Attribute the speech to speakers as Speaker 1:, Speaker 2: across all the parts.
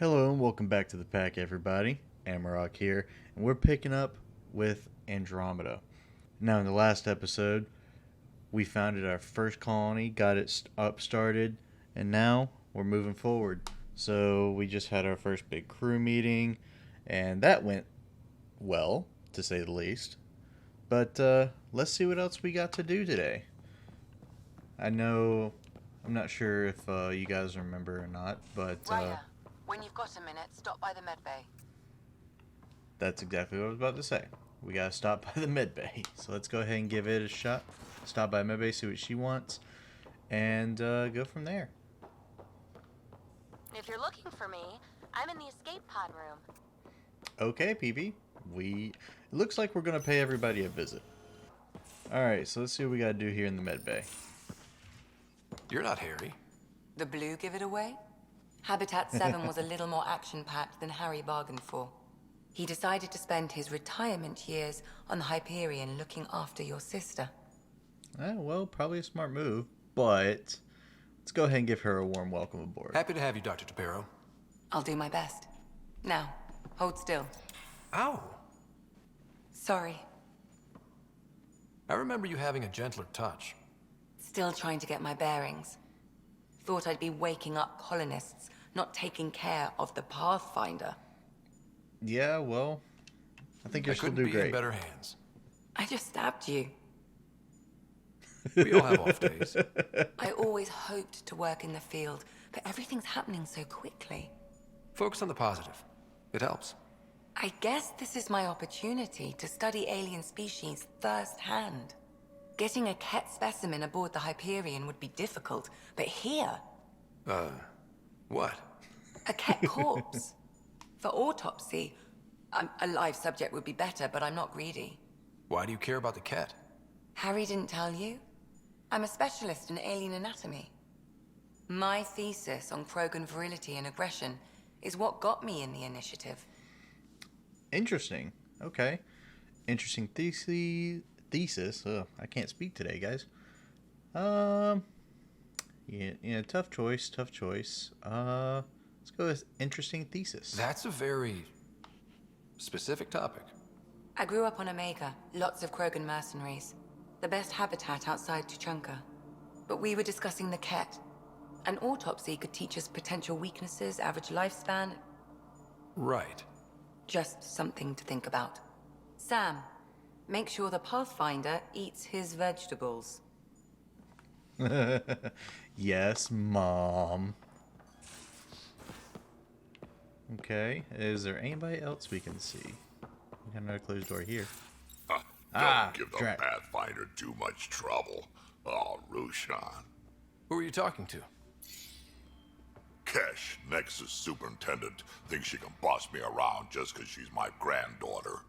Speaker 1: Hello and welcome back to the pack, everybody. Amarok here, and we're picking up with Andromeda. Now, in the last episode, we founded our first colony, got it up started, and now we're moving forward. So we just had our first big crew meeting, and that went well, to say the least. But let's see what else we got to do today. I'm not sure if you guys remember or not, but
Speaker 2: Ryder, when you've got a minute, stop by the medbay.
Speaker 1: that's exactly what I was about to say. We gotta stop by the medbay. So let's go ahead and give it a shot. Stop by medbay, see what she wants, and go from there.
Speaker 2: If you're looking for me, I'm in the escape pod room.
Speaker 1: Okay, PB. It looks like we're gonna pay everybody a visit. Alright, so let's see what we gotta do here in the medbay.
Speaker 3: You're not Harry.
Speaker 2: The blue give it away? Habitat 7 was a little more action-packed than Harry bargained for. He decided to spend his retirement years on the Hyperion looking after your sister.
Speaker 1: Well, probably a smart move, but let's go ahead and give her a warm welcome aboard.
Speaker 3: Happy to have you, Dr. Tapero.
Speaker 2: I'll do my best. Now, hold still.
Speaker 3: Ow!
Speaker 2: Sorry.
Speaker 3: I remember you having a gentler touch.
Speaker 2: Still trying to get my bearings. Thought I'd be waking up colonists, not taking care of the Pathfinder.
Speaker 1: Yeah, well, I think you'll
Speaker 3: I
Speaker 1: still
Speaker 3: couldn't
Speaker 1: do
Speaker 3: be in
Speaker 1: great.
Speaker 3: better hands.
Speaker 2: I just stabbed you.
Speaker 3: We all have off days.
Speaker 2: I always hoped to work in the field, but everything's happening so quickly.
Speaker 3: Focus on the positive. It helps.
Speaker 2: I guess this is my opportunity to study alien species firsthand. Getting a Kett specimen aboard the Hyperion would be difficult, but here,
Speaker 3: What?
Speaker 2: a Kett corpse. For autopsy, a live subject would be better, but I'm not greedy.
Speaker 3: Why do you care about the Kett?
Speaker 2: Harry didn't tell you? I'm a specialist in alien anatomy. My thesis on Krogan virility and aggression is what got me in the initiative.
Speaker 1: Interesting. Okay. Interesting thesis. I can't speak today, guys. Yeah, tough choice. Let's go with interesting thesis.
Speaker 3: That's a very specific topic.
Speaker 2: I grew up on Omega, lots of Krogan mercenaries. The best habitat outside Tuchanka. But we were discussing the Kett. An autopsy could teach us potential weaknesses, average lifespan.
Speaker 3: Right.
Speaker 2: Just something to think about. Sam, make sure the Pathfinder eats his vegetables.
Speaker 1: Yes, Mom. Okay, is there anybody else we can see? We got another closed door here.
Speaker 4: Don't give the
Speaker 1: Drac.
Speaker 4: Pathfinder too much trouble. Oh, Rushan.
Speaker 3: Who are you talking to?
Speaker 4: Kesh, Nexus Superintendent, thinks she can boss me around just because she's my granddaughter.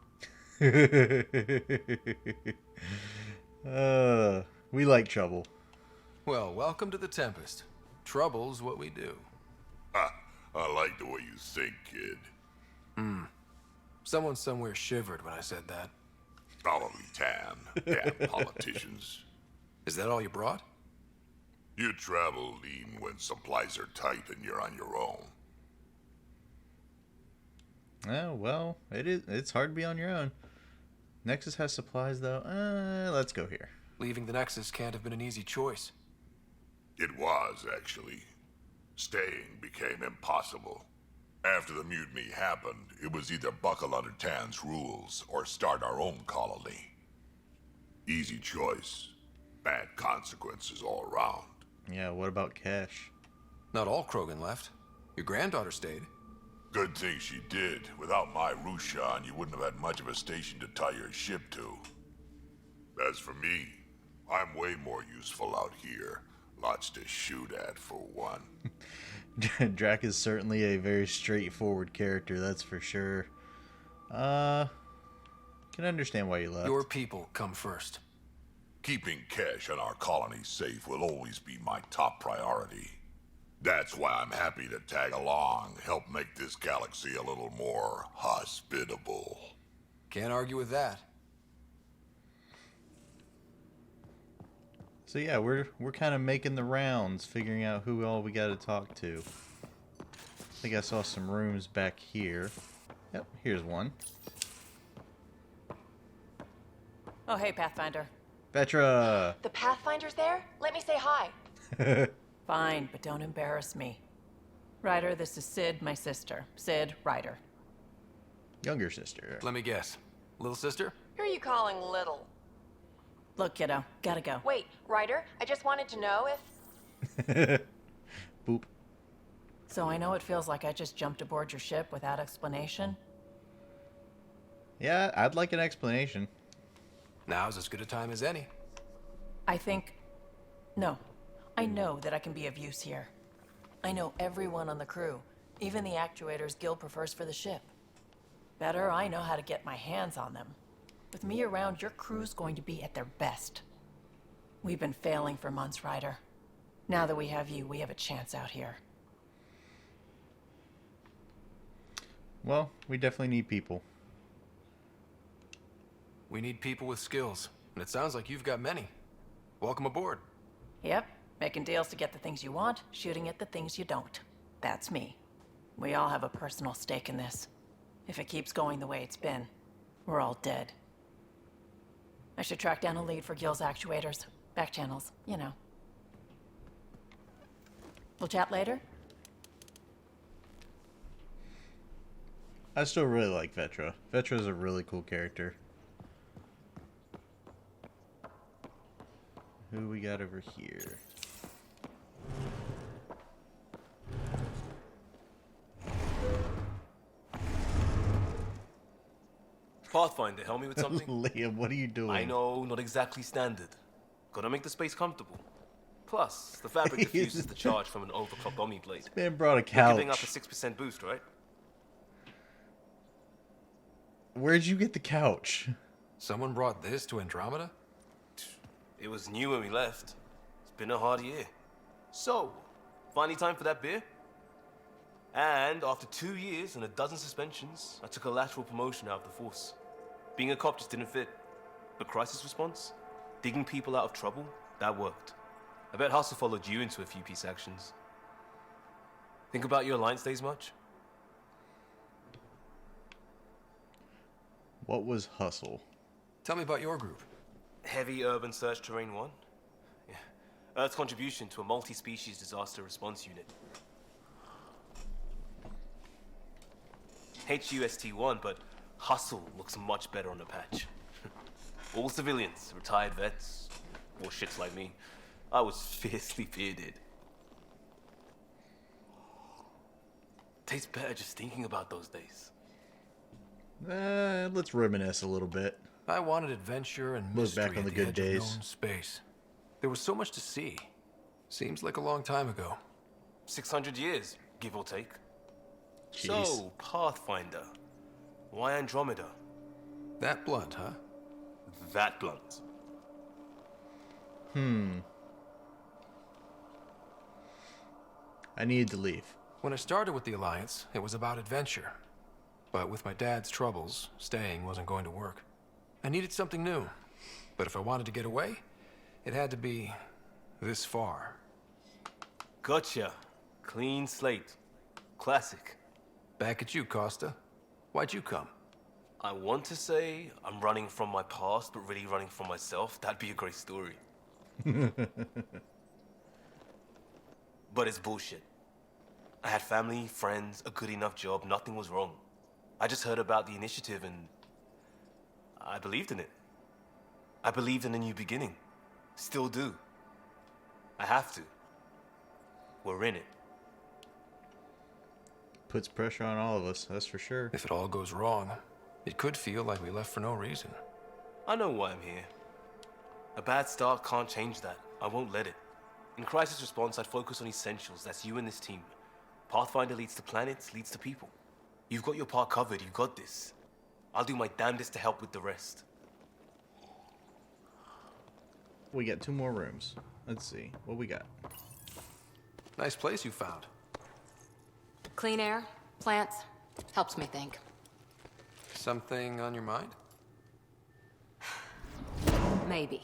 Speaker 1: We like trouble.
Speaker 3: Well, welcome to the Tempest. Trouble's what we do.
Speaker 4: I like the way you think, kid.
Speaker 3: Someone somewhere shivered when I said that.
Speaker 4: Probably Tan. Damn politicians.
Speaker 3: Is that all you brought?
Speaker 4: You travel lean when supplies are tight and you're on your own.
Speaker 1: Oh, well, it's hard to be on your own. Nexus has supplies, though. Let's go here.
Speaker 3: Leaving the Nexus can't have been an easy choice.
Speaker 4: It was, actually. Staying became impossible. After the mutiny happened, it was either buckle under Tan's rules or start our own colony. Easy choice. Bad consequences all around.
Speaker 1: Yeah, what about Cash?
Speaker 3: Not all Krogan left. Your granddaughter stayed.
Speaker 4: Good thing she did. Without my Rushan, you wouldn't have had much of a station to tie your ship to. As for me, I'm way more useful out here. Lots to shoot at, for one.
Speaker 1: Drac is certainly a very straightforward character, that's for sure. Can understand why you left.
Speaker 3: Your people come first.
Speaker 4: Keeping Kesh and our colony safe will always be my top priority. That's why I'm happy to tag along, help make this galaxy a little more hospitable.
Speaker 3: Can't argue with that.
Speaker 1: So yeah, we're kind of making the rounds, figuring out who all we got to talk to. think I saw some rooms back here. Yep, here's one.
Speaker 5: Oh, hey, Pathfinder.
Speaker 1: Petra!
Speaker 6: The Pathfinder's there? Let me say hi.
Speaker 5: Fine, but don't embarrass me. Ryder, this is Sid, my sister. Sid, Ryder.
Speaker 1: Younger sister.
Speaker 3: Let me guess. Little sister?
Speaker 6: Who are you calling little?
Speaker 5: Look, kiddo, gotta go.
Speaker 6: Wait, Ryder, I just wanted to know if...
Speaker 1: Boop.
Speaker 5: So I know it feels like I just jumped aboard your ship without explanation.
Speaker 1: Yeah, I'd like an explanation.
Speaker 3: Now's as good a time as any.
Speaker 5: No. I know that I can be of use here. I know everyone on the crew, even the actuators Gil prefers for the ship. Better, I know how to get my hands on them. With me around, your crew's going to be at their best. We've been failing for months, Ryder. Now that we have you, we have a chance out here.
Speaker 1: Well, we definitely need people.
Speaker 3: We need people with skills, and it sounds like you've got many. Welcome aboard.
Speaker 5: Yep, making deals to get the things you want, shooting at the things you don't. That's me. We all have a personal stake in this. If it keeps going the way it's been, we're all dead. I should track down a lead for Gil's actuators. Back channels, you know. We'll chat later?
Speaker 1: I still really like Vetra. Vetra's a really cool character. Who we got over here?
Speaker 7: Pathfinder, help me with something?
Speaker 1: Liam, what are you doing?
Speaker 7: I know, not exactly standard. Gotta make the space comfortable. Plus, the fabric diffuses the charge from an overclocked Omni blade.
Speaker 1: Man brought a
Speaker 7: You're
Speaker 1: couch.
Speaker 7: giving up a 6% boost, right?
Speaker 1: Where'd you get the couch?
Speaker 3: Someone brought this to Andromeda?
Speaker 7: It was new when we left. It's been a hard year. So, finally time for that beer? And after 2 years and a dozen suspensions, I took a lateral promotion out of the force. Being a cop just didn't fit. But crisis response, digging people out of trouble, that worked. I bet Hustle followed you into a few peace actions. Think about your Alliance days much?
Speaker 1: What was Hustle?
Speaker 3: Tell me about your group.
Speaker 7: Heavy urban search terrain 1. Yeah. Earth's contribution to a multi-species disaster response unit. HUST-1, but Hustle looks much better on the patch. All civilians, retired vets, or shits like me. I was fiercely bearded. Tastes better just thinking about those days.
Speaker 1: Let's reminisce a little bit.
Speaker 3: I wanted adventure and
Speaker 1: Look
Speaker 3: mystery
Speaker 1: back on
Speaker 3: at
Speaker 1: the good
Speaker 3: edge of
Speaker 1: days.
Speaker 3: known space. There was so much to see. Seems like a long time ago.
Speaker 7: 600 years, give or take.
Speaker 1: Jeez.
Speaker 7: So, Pathfinder. Why Andromeda?
Speaker 3: That blunt, huh?
Speaker 7: That blunt.
Speaker 1: I needed to leave.
Speaker 3: When I started with the Alliance, it was about adventure. But with my dad's troubles, staying wasn't going to work. I needed something new. But if I wanted to get away, it had to be this far.
Speaker 7: Gotcha. Clean slate. Classic.
Speaker 3: Back at you, Costa. Why'd you come?
Speaker 7: I want to say I'm running from my past, but really running from myself. That'd be a great story. But it's bullshit. I had family, friends, a good enough job, nothing was wrong. I just heard about the initiative and I believed in it. I believed in a new beginning. Still do. I have to. We're in it.
Speaker 1: Puts pressure on all of us, that's for sure.
Speaker 3: If it all goes wrong, it could feel like we left for no reason.
Speaker 7: I know why I'm here. A bad start can't change that. I won't let it. In crisis response, I'd focus on essentials. That's you and this team. Pathfinder leads to planets, leads to people. You've got your part covered. You got this. I'll do my damnedest to help with the rest.
Speaker 1: We got 2 more rooms. Let's see what we got.
Speaker 3: Nice place you found.
Speaker 2: Clean air, plants, helps me think.
Speaker 3: Something on your mind?
Speaker 2: Maybe.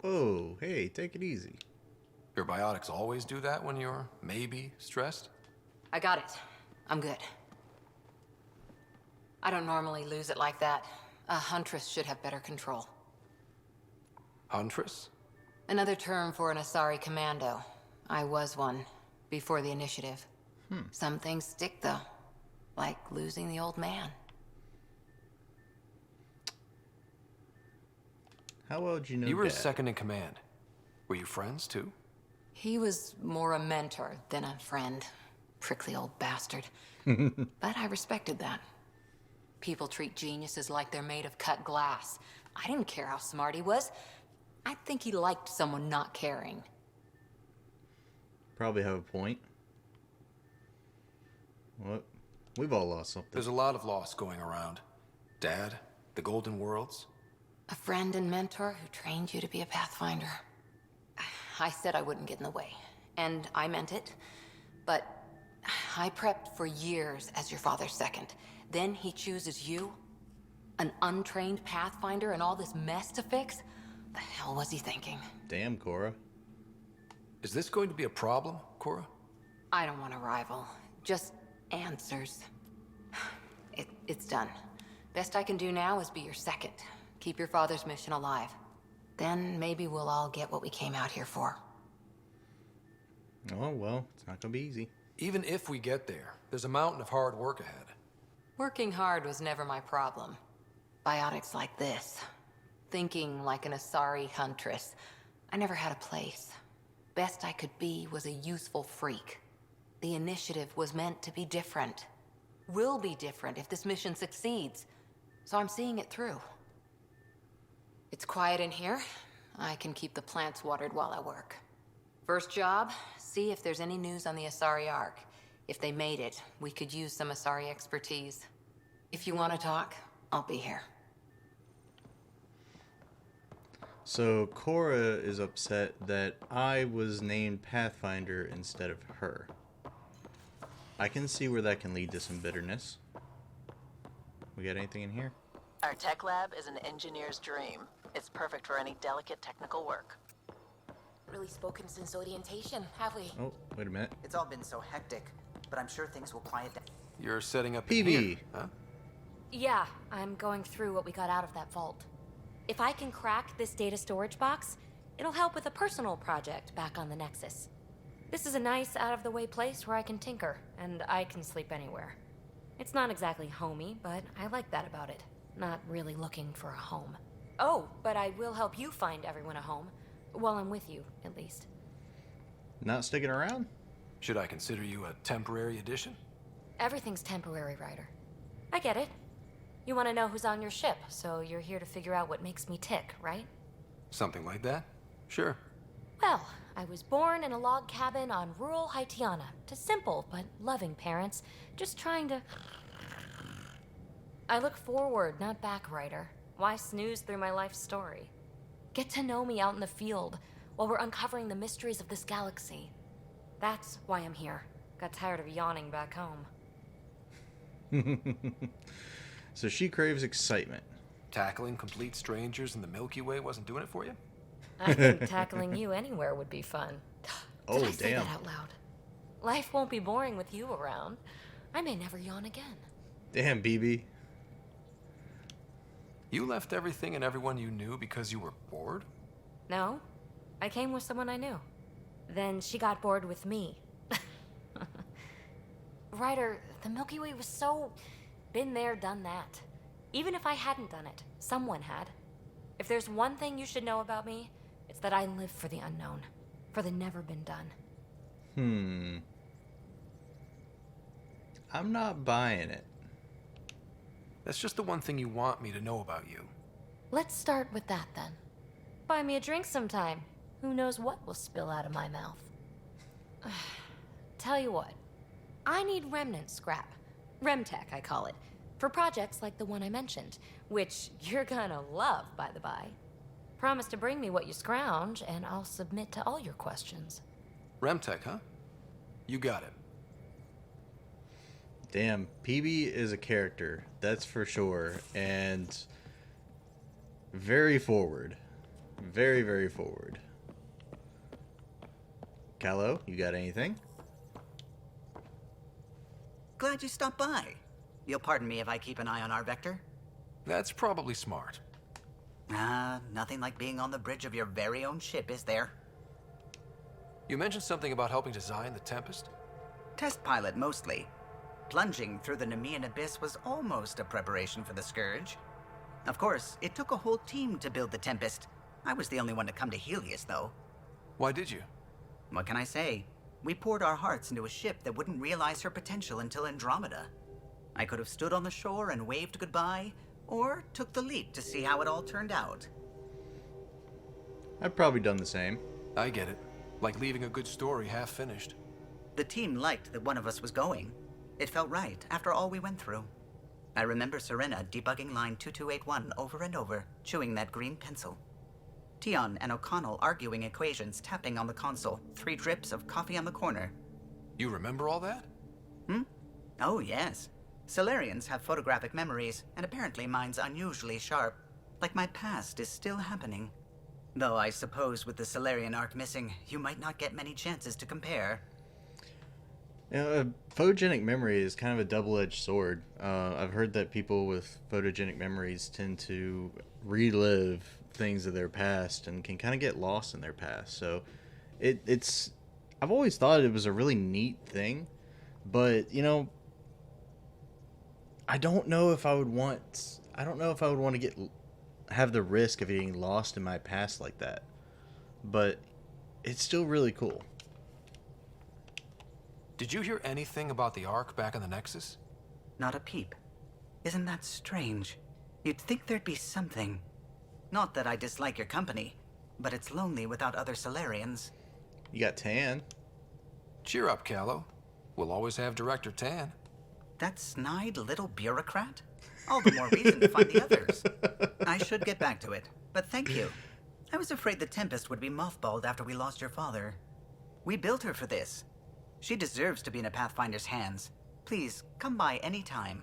Speaker 1: Oh, hey, take it easy.
Speaker 3: Your biotics always do that when you're maybe stressed?
Speaker 2: I got it. I'm good. I don't normally lose it like that. A huntress should have better control.
Speaker 3: Huntress?
Speaker 2: Another term for an Asari commando. I was one, before the initiative. Some things stick, though. Like losing the old man.
Speaker 1: How well did you know
Speaker 3: You were his
Speaker 1: Dad?
Speaker 3: second in command. Were you friends, too?
Speaker 2: He was more a mentor than a friend. Prickly old bastard. But I respected that. People treat geniuses like they're made of cut glass. I didn't care how smart he was. I think he liked someone not caring.
Speaker 1: Probably have a point. What? We've all lost something.
Speaker 3: There's a lot of loss going around. Dad, the Golden Worlds.
Speaker 2: A friend and mentor who trained you to be a Pathfinder. I said I wouldn't get in the way, and I meant it. But I prepped for years as your father's second. Then he chooses you? An untrained Pathfinder and all this mess to fix? The hell was he thinking?
Speaker 1: Damn, Cora.
Speaker 3: Is this going to be a problem, Cora?
Speaker 2: I don't want a rival. Just answers. It's done. Best I can do now is be your second. Keep your father's mission alive. Then maybe we'll all get what we came out here for.
Speaker 1: Oh, well, it's not gonna be easy.
Speaker 3: Even if we get there, there's a mountain of hard work ahead.
Speaker 2: Working hard was never my problem. Biotics like this. Thinking like an Asari huntress. I never had a place. Best I could be was a useful freak. The initiative was meant to be different. Will be different if this mission succeeds. So I'm seeing it through. It's quiet in here. I can keep the plants watered while I work. First job, see if there's any news on the Asari Ark. If they made it, we could use some Asari expertise. If you want to talk, I'll be here.
Speaker 1: So Cora is upset that I was named Pathfinder instead of her. I can see where that can lead to some bitterness. We got anything in here?
Speaker 5: Our tech lab is an engineer's dream. It's perfect for any delicate technical work.
Speaker 8: Really spoken since orientation, have we?
Speaker 1: Oh, wait a minute.
Speaker 9: It's all been so hectic, but I'm sure things will quiet down.
Speaker 3: You're setting up in
Speaker 1: PB.
Speaker 3: here, huh?
Speaker 8: Yeah, I'm going through what we got out of that vault. If I can crack this data storage box, it'll help with a personal project back on the Nexus. This is a nice, out-of-the-way place where I can tinker, and I can sleep anywhere. It's not exactly homey, but I like that about it. Not really looking for a home. Oh, but I will help you find everyone a home. While I'm with you, at least.
Speaker 1: Not sticking around?
Speaker 3: Should I consider you a temporary addition?
Speaker 8: Everything's temporary, Ryder. I get it. You want to know who's on your ship, so you're here to figure out what makes me tick, right?
Speaker 3: Something like that? Sure.
Speaker 8: Well, I was born in a log cabin on rural Haitiana to simple but loving parents, just trying to... I look forward, not back, Ryder. Why snooze through my life story? Get to know me out in the field while we're uncovering the mysteries of this galaxy. That's why I'm here. Got tired of yawning back home.
Speaker 1: So she craves excitement.
Speaker 3: Tackling complete strangers in the Milky Way wasn't doing it for you?
Speaker 8: I think tackling you anywhere would be fun.
Speaker 1: Oh,
Speaker 8: Did I say
Speaker 1: damn.
Speaker 8: that out loud? Life won't be boring with you around. I may never yawn again.
Speaker 1: Damn, BB.
Speaker 3: You left everything and everyone you knew because you were bored?
Speaker 8: No, I came with someone I knew. Then she got bored with me. Ryder, the Milky Way was so... been there, done that. Even if I hadn't done it, someone had. If there's one thing you should know about me, it's that I live for the unknown. For the never been done.
Speaker 1: I'm not buying it.
Speaker 3: That's just the one thing you want me to know about you.
Speaker 8: Let's start with that then. Buy me a drink sometime. Who knows what will spill out of my mouth. Tell you what, I need remnant scrap. Remtech, I call it. For projects like the one I mentioned, which you're gonna love, by the by. Promise to bring me what you scrounge, and I'll submit to all your questions.
Speaker 3: Remtech, huh? You got it.
Speaker 1: Damn, PB is a character, that's for sure, and very forward. Very, very forward. Callow, you got anything?
Speaker 9: glad you stopped by. You'll pardon me if I keep an eye on our vector?
Speaker 3: That's probably smart.
Speaker 9: Nothing like being on the bridge of your very own ship, is there?
Speaker 3: You mentioned something about helping design the Tempest?
Speaker 9: Test pilot, mostly. Plunging through the Nemean abyss was almost a preparation for the Scourge. Of course, it took a whole team to build the Tempest. I was the only one to come to Helios, though.
Speaker 3: Why did you?
Speaker 9: What can I say? We poured our hearts into a ship that wouldn't realize her potential until Andromeda. I could have stood on the shore and waved goodbye, or took the leap to see how it all turned out.
Speaker 1: I've probably done the same.
Speaker 3: I get it. Like leaving a good story half finished.
Speaker 9: The team liked that one of us was going. It felt right after all we went through. I remember Serena debugging line 2281 over and over, chewing that green pencil. Tion and O'Connell arguing equations, tapping on the console, 3 drips of coffee on the corner.
Speaker 3: You remember all that?
Speaker 9: Oh, yes. Solarians have photographic memories, and apparently mine's unusually sharp. Like my past is still happening. Though I suppose with the Solarian arc missing, you might not get many chances to compare.
Speaker 1: You know, photogenic memory is kind of a double-edged sword. I've heard that people with photogenic memories tend to relive things of their past and can kind of get lost in their past. So it's I've always thought it was a really neat thing, but you know, I don't know if I would want to have the risk of getting lost in my past like that. But it's still really cool.
Speaker 3: Did you hear anything about the Ark back in the Nexus?
Speaker 9: Not a peep. Isn't that strange? You'd think there'd be something. Not that I dislike your company, but it's lonely without other Solarians.
Speaker 1: You got Tan.
Speaker 3: Cheer up, Callow. We'll always have Director Tan.
Speaker 9: That snide little bureaucrat? All the more reason to find the others. I should get back to it, but thank you. I was afraid the Tempest would be mothballed after we lost your father. We built her for this. She deserves to be in a Pathfinder's hands. Please, come by any time.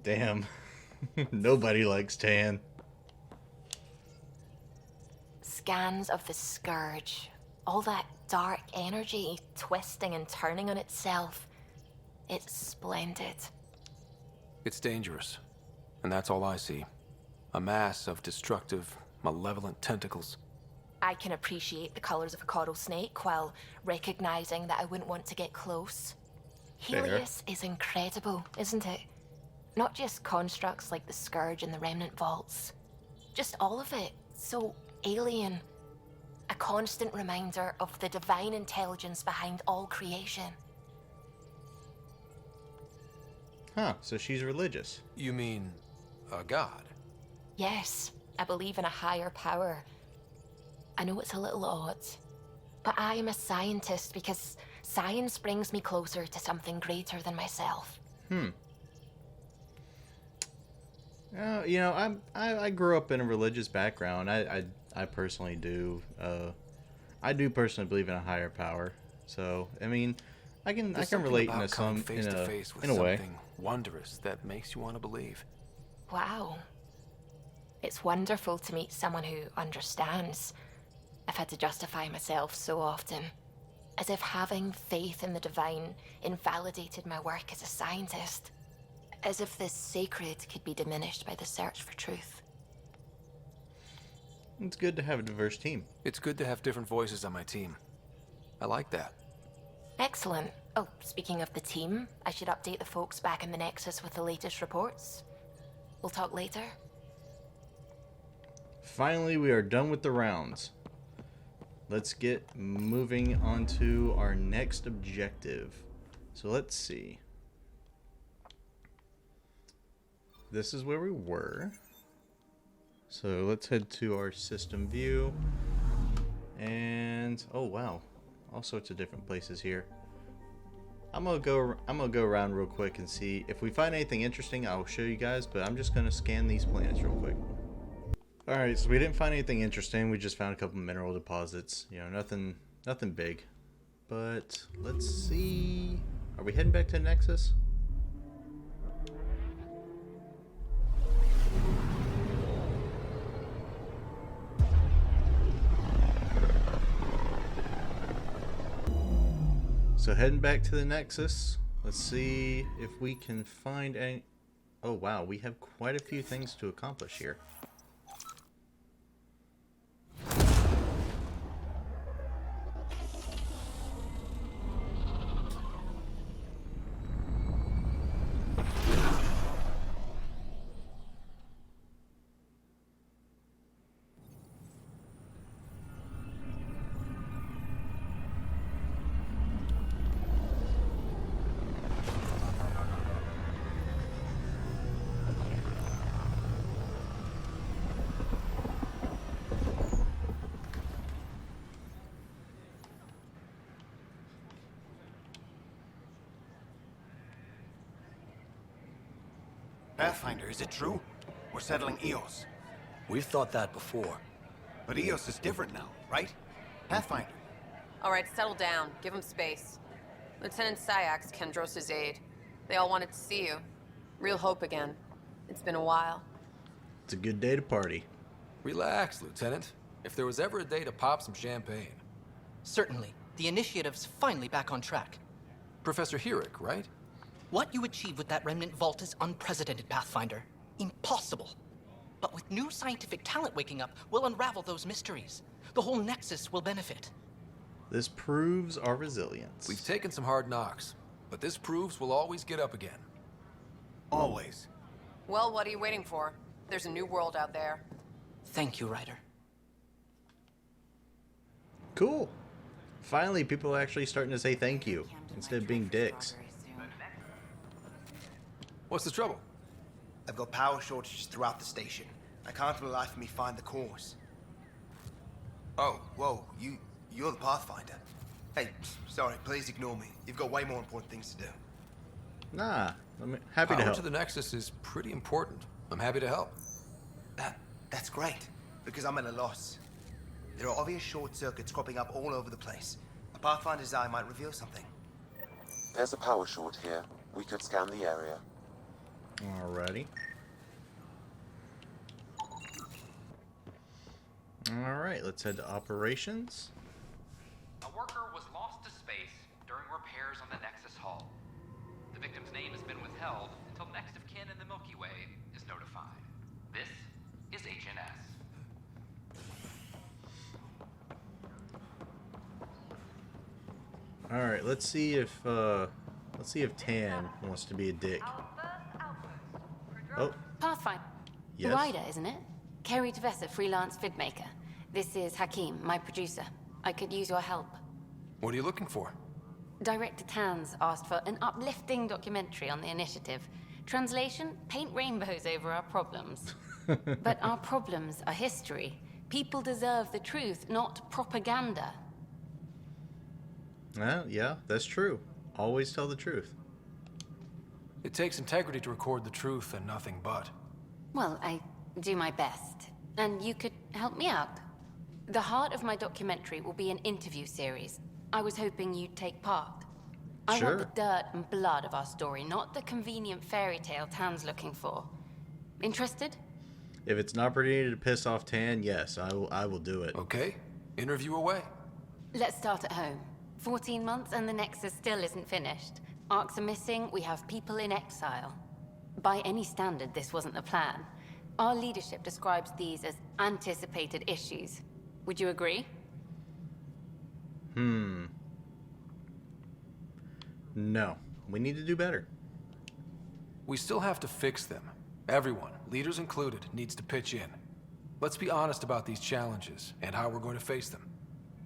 Speaker 1: Damn. Nobody likes Tan.
Speaker 10: Scans of the Scourge. All that dark energy twisting and turning on itself. It's splendid.
Speaker 3: It's dangerous. And that's all I see. A mass of destructive, malevolent tentacles.
Speaker 10: I can appreciate the colors of a coral snake while recognizing that I wouldn't want to get close. Helios is incredible, isn't it? Not just constructs like the Scourge and the Remnant Vaults. Just all of it. So alien. A constant reminder of the divine intelligence behind all creation.
Speaker 1: Huh, so she's religious.
Speaker 3: You mean a god?
Speaker 10: Yes, I believe in a higher power. I know it's a little odd, but I am a scientist because science brings me closer to something greater than myself.
Speaker 1: You know, I grew up in a religious background. I personally do. I do personally believe in a higher power. So I mean, I can relate in a way.
Speaker 3: Something wondrous that makes you want to believe.
Speaker 10: Wow. It's wonderful to meet someone who understands. I've had to justify myself so often, as if having faith in the divine invalidated my work as a scientist, as if the sacred could be diminished by the search for truth.
Speaker 1: It's good to have a diverse team.
Speaker 3: It's good to have different voices on my team. I like that.
Speaker 10: Excellent. Oh, speaking of the team, I should update the folks back in the Nexus with the latest reports. We'll talk later.
Speaker 1: Finally, we are done with the rounds. Let's get moving on to our next objective. So let's see. This is where we were. So let's head to our system view. And oh wow, all sorts of different places here. I'm gonna go around real quick and see if we find anything interesting. I'll show you guys, but I'm just gonna scan these planets real quick. Alright, so we didn't find anything interesting. We just found a couple mineral deposits. You know, nothing big. But let's see. Are we heading back to Nexus? So heading back to the Nexus. Let's see if we can find any... Oh, wow. We have quite a few things to accomplish here.
Speaker 11: Pathfinder, is it true? We're settling Eos.
Speaker 12: We've thought that before.
Speaker 11: But Eos is different now, right? Pathfinder.
Speaker 6: All right, settle down. Give him space. Lieutenant Syax, Kendros' aide. They all wanted to see you. Real hope again. It's been a while.
Speaker 1: It's a good day to party.
Speaker 3: Relax, Lieutenant. If there was ever a day to pop some champagne.
Speaker 13: Certainly. The initiative's finally back on track.
Speaker 3: Professor Herrick, right?
Speaker 13: What you achieved with that remnant vault is unprecedented, Pathfinder. Impossible. But with new scientific talent waking up, we'll unravel those mysteries. The whole Nexus will benefit.
Speaker 1: This proves our resilience.
Speaker 3: We've taken some hard knocks, but this proves we'll always get up again.
Speaker 11: Always.
Speaker 6: Well, what are you waiting for? There's a new world out there.
Speaker 13: Thank you, Ryder.
Speaker 1: Cool. Finally, people are actually starting to say thank you instead of being dicks.
Speaker 3: What's the trouble?
Speaker 14: I've got power shortages throughout the station. I can't for the life of me find the cause. Oh, whoa, you're the Pathfinder. Hey, sorry, please ignore me. You've got way more important things to do.
Speaker 1: Nah, I'm happy to
Speaker 3: Power
Speaker 1: help.
Speaker 3: to the Nexus is pretty important. I'm happy to help.
Speaker 14: That's great, because I'm at a loss. There are obvious short circuits cropping up all over the place. A Pathfinder's eye might reveal something.
Speaker 15: There's a power short here. We could scan the area.
Speaker 1: Alrighty. Alright, let's head to operations.
Speaker 16: A worker was lost to space during repairs on the Nexus hull. The victim's name has been withheld until next of kin in the Milky Way is notified. This is HNS.
Speaker 1: Alright, let's see if Tan wants to be a dick. Oh,
Speaker 8: Pathfinder.
Speaker 1: yes.
Speaker 8: Ryder, isn't it? Kerry Tavessa, freelance vidmaker. This is Hakim, my producer. I could use your help.
Speaker 3: What are you looking for?
Speaker 8: Director Tanz asked for an uplifting documentary on the initiative. Translation, paint rainbows over our problems. But our problems are history. People deserve the truth, not propaganda.
Speaker 1: Well, yeah, that's true. Always tell the truth.
Speaker 3: It takes integrity to record the truth and nothing but.
Speaker 8: Well, I do my best. And you could help me out. The heart of my documentary will be an interview series. I was hoping you'd take part. I
Speaker 1: Sure.
Speaker 8: want the dirt and blood of our story, not the convenient fairy tale Tan's looking for. Interested?
Speaker 1: If it's an opportunity to piss off Tan, yes, I will do it.
Speaker 3: Okay, interview away.
Speaker 8: Let's start at home. 14 months and the Nexus still isn't finished. Arcs are missing, we have people in exile. By any standard, this wasn't the plan. Our leadership describes these as anticipated issues. Would you agree?
Speaker 1: No, we need to do better.
Speaker 3: We still have to fix them. Everyone, leaders included, needs to pitch in. Let's be honest about these challenges and how we're going to face them.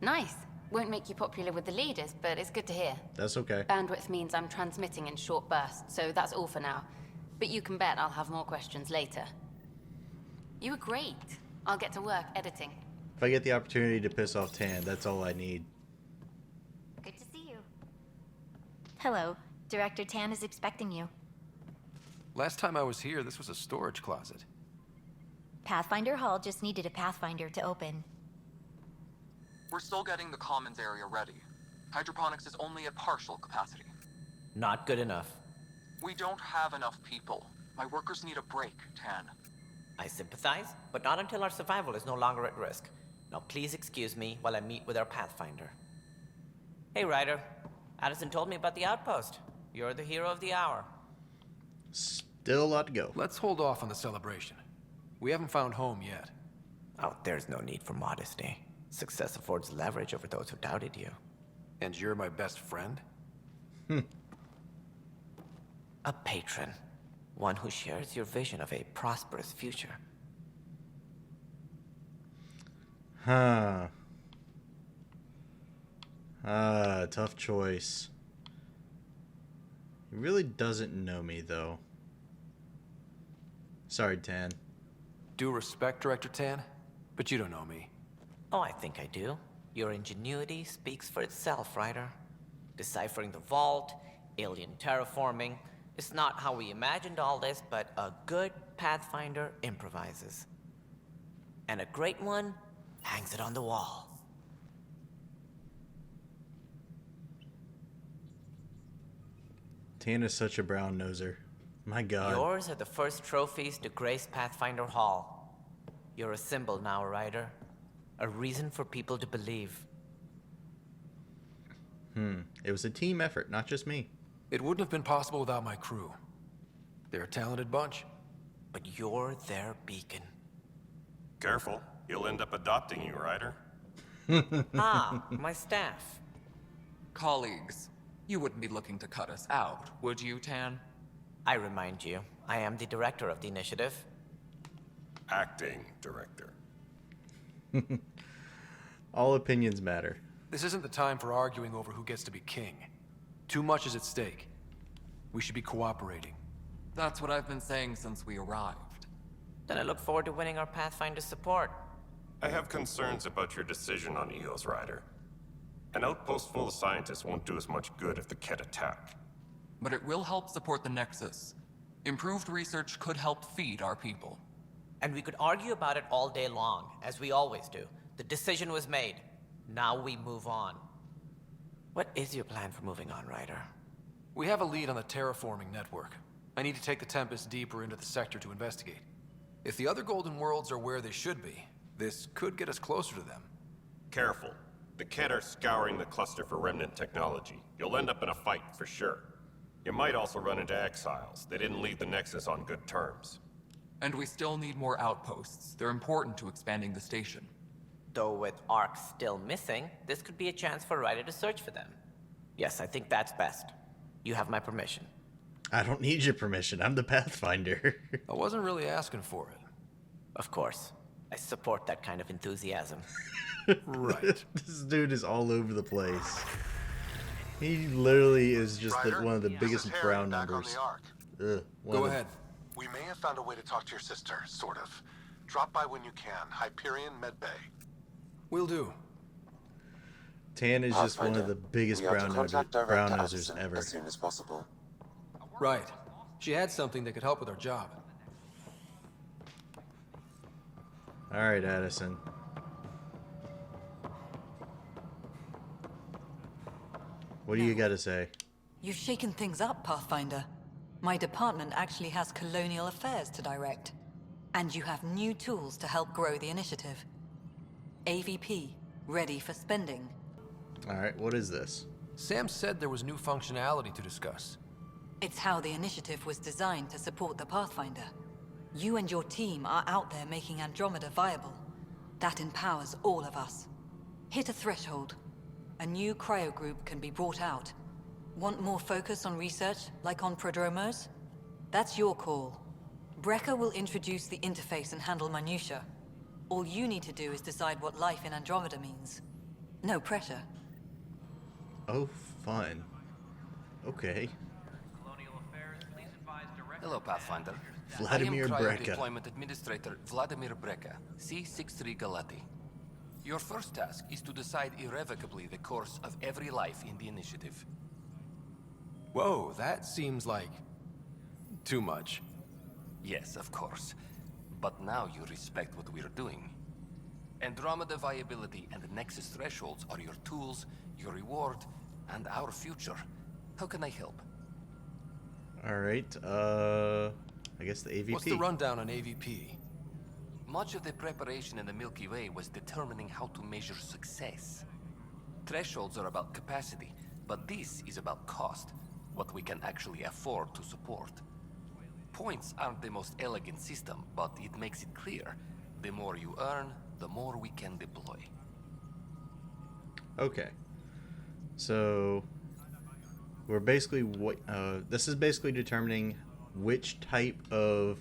Speaker 8: Nice. Won't make you popular with the leaders, but it's good to hear.
Speaker 1: That's okay.
Speaker 8: Bandwidth means I'm transmitting in short bursts, so that's all for now. But you can bet I'll have more questions later. You were great. I'll get to work editing.
Speaker 1: If I get the opportunity to piss off Tan, that's all I need.
Speaker 17: Good to see you. Hello. Director Tan is expecting you.
Speaker 3: Last time I was here, this was a storage closet.
Speaker 17: Pathfinder Hall just needed a Pathfinder to open.
Speaker 18: We're still getting the commons area ready. Hydroponics is only at partial capacity.
Speaker 12: Not good enough.
Speaker 18: We don't have enough people. My workers need a break, Tan.
Speaker 12: I sympathize, but not until our survival is no longer at risk. Now please excuse me while I meet with our Pathfinder. Hey, Ryder. Addison told me about the outpost. You're the hero of the hour.
Speaker 1: Still a lot to go.
Speaker 3: Let's hold off on the celebration. We haven't found home yet.
Speaker 12: Oh, there's no need for modesty. Success affords leverage over those who doubted you.
Speaker 3: And you're my best friend?
Speaker 12: A patron. One who shares your vision of a prosperous future.
Speaker 1: Huh. Tough choice. He really doesn't know me, though. Sorry, Tan.
Speaker 3: Due respect, Director Tan, but you don't know me.
Speaker 12: Oh, I think I do. Your ingenuity speaks for itself, Ryder. Deciphering the vault, alien terraforming. It's not how we imagined all this, but a good Pathfinder improvises. And a great one hangs it on the wall.
Speaker 1: Tan is such a brown noser. My god.
Speaker 12: Yours are the first trophies to grace Pathfinder Hall. You're a symbol now, Ryder. A reason for people to believe.
Speaker 1: It was a team effort, not just me.
Speaker 3: It wouldn't have been possible without my crew. They're a talented bunch.
Speaker 12: But you're their beacon.
Speaker 19: Careful. He'll end up adopting you, Ryder.
Speaker 12: Ah, my staff.
Speaker 18: Colleagues, you wouldn't be looking to cut us out, would you, Tan?
Speaker 12: I remind you, I am the director of the initiative.
Speaker 19: Acting director.
Speaker 1: All opinions matter.
Speaker 3: This isn't the time for arguing over who gets to be king. Too much is at stake. We should be cooperating.
Speaker 18: That's what I've been saying since we arrived.
Speaker 12: Then I look forward to winning our Pathfinder support.
Speaker 19: I have concerns about your decision on Eos, Ryder. An outpost full of scientists won't do us much good if the Kett attack.
Speaker 18: But it will help support the Nexus. Improved research could help feed our people.
Speaker 12: And we could argue about it all day long, as we always do. The decision was made. Now we move on. What is your plan for moving on, Ryder?
Speaker 3: We have a lead on the terraforming network. I need to take the Tempest deeper into the sector to investigate. If the other Golden Worlds are where they should be, this could get us closer to them.
Speaker 19: Careful. The Kett are scouring the cluster for remnant technology. You'll end up in a fight, for sure. You might also run into exiles. They didn't leave the Nexus on good terms.
Speaker 18: And we still need more outposts. They're important to expanding the station.
Speaker 12: Though with Ark still missing, this could be a chance for Ryder to search for them. Yes, I think that's best. You have my permission.
Speaker 1: I don't need your permission. I'm the Pathfinder.
Speaker 3: I wasn't really asking for it.
Speaker 12: Of course. I support that kind of enthusiasm.
Speaker 3: Right.
Speaker 1: This dude is all over the place. He literally is just one of the biggest brown numbers.
Speaker 20: Go ahead. We may have found a way to talk to your sister, sort of. Drop by when you can. Hyperion Med Bay.
Speaker 3: Will do.
Speaker 1: Tan is just one of the biggest brown nosers ever.
Speaker 15: As soon as possible.
Speaker 3: Right. She had something that could help with our job.
Speaker 1: All right, Addison. What do you got to say?
Speaker 21: You've shaken things up, Pathfinder. My department actually has colonial affairs to direct. And you have new tools to help grow the initiative. AVP, ready for spending.
Speaker 1: Alright, what is this?
Speaker 3: Sam said there was new functionality to discuss.
Speaker 21: It's how the initiative was designed to support the Pathfinder. You and your team are out there making Andromeda viable. That empowers all of us. Hit a threshold. A new cryo group can be brought out. Want more focus on research, like on Prodromos? That's your call. Brecker will introduce the interface and handle minutiae. All you need to do is decide what life in Andromeda means. No pressure.
Speaker 1: Oh, fun. Okay.
Speaker 22: Hello, Pathfinder.
Speaker 1: Vladimir
Speaker 22: I am
Speaker 1: Breca.
Speaker 22: Deployment Administrator Vladimir Breca, C-63 Galati. Your first task is to decide irrevocably the course of every life in the initiative.
Speaker 3: Whoa, that seems like too much.
Speaker 22: Yes, of course. But now you respect what we're doing. Andromeda viability and the Nexus thresholds are your tools, your reward, and our future. How can I help?
Speaker 1: Alright, I guess the AVP.
Speaker 3: What's the rundown on AVP?
Speaker 22: Much of the preparation in the Milky Way was determining how to measure success. Thresholds are about capacity, but this is about cost. what we can actually afford to support. Points aren't the most elegant system, but it makes it clear. The more you earn, the more we can deploy.
Speaker 1: Okay. So we're basically this is basically determining which type of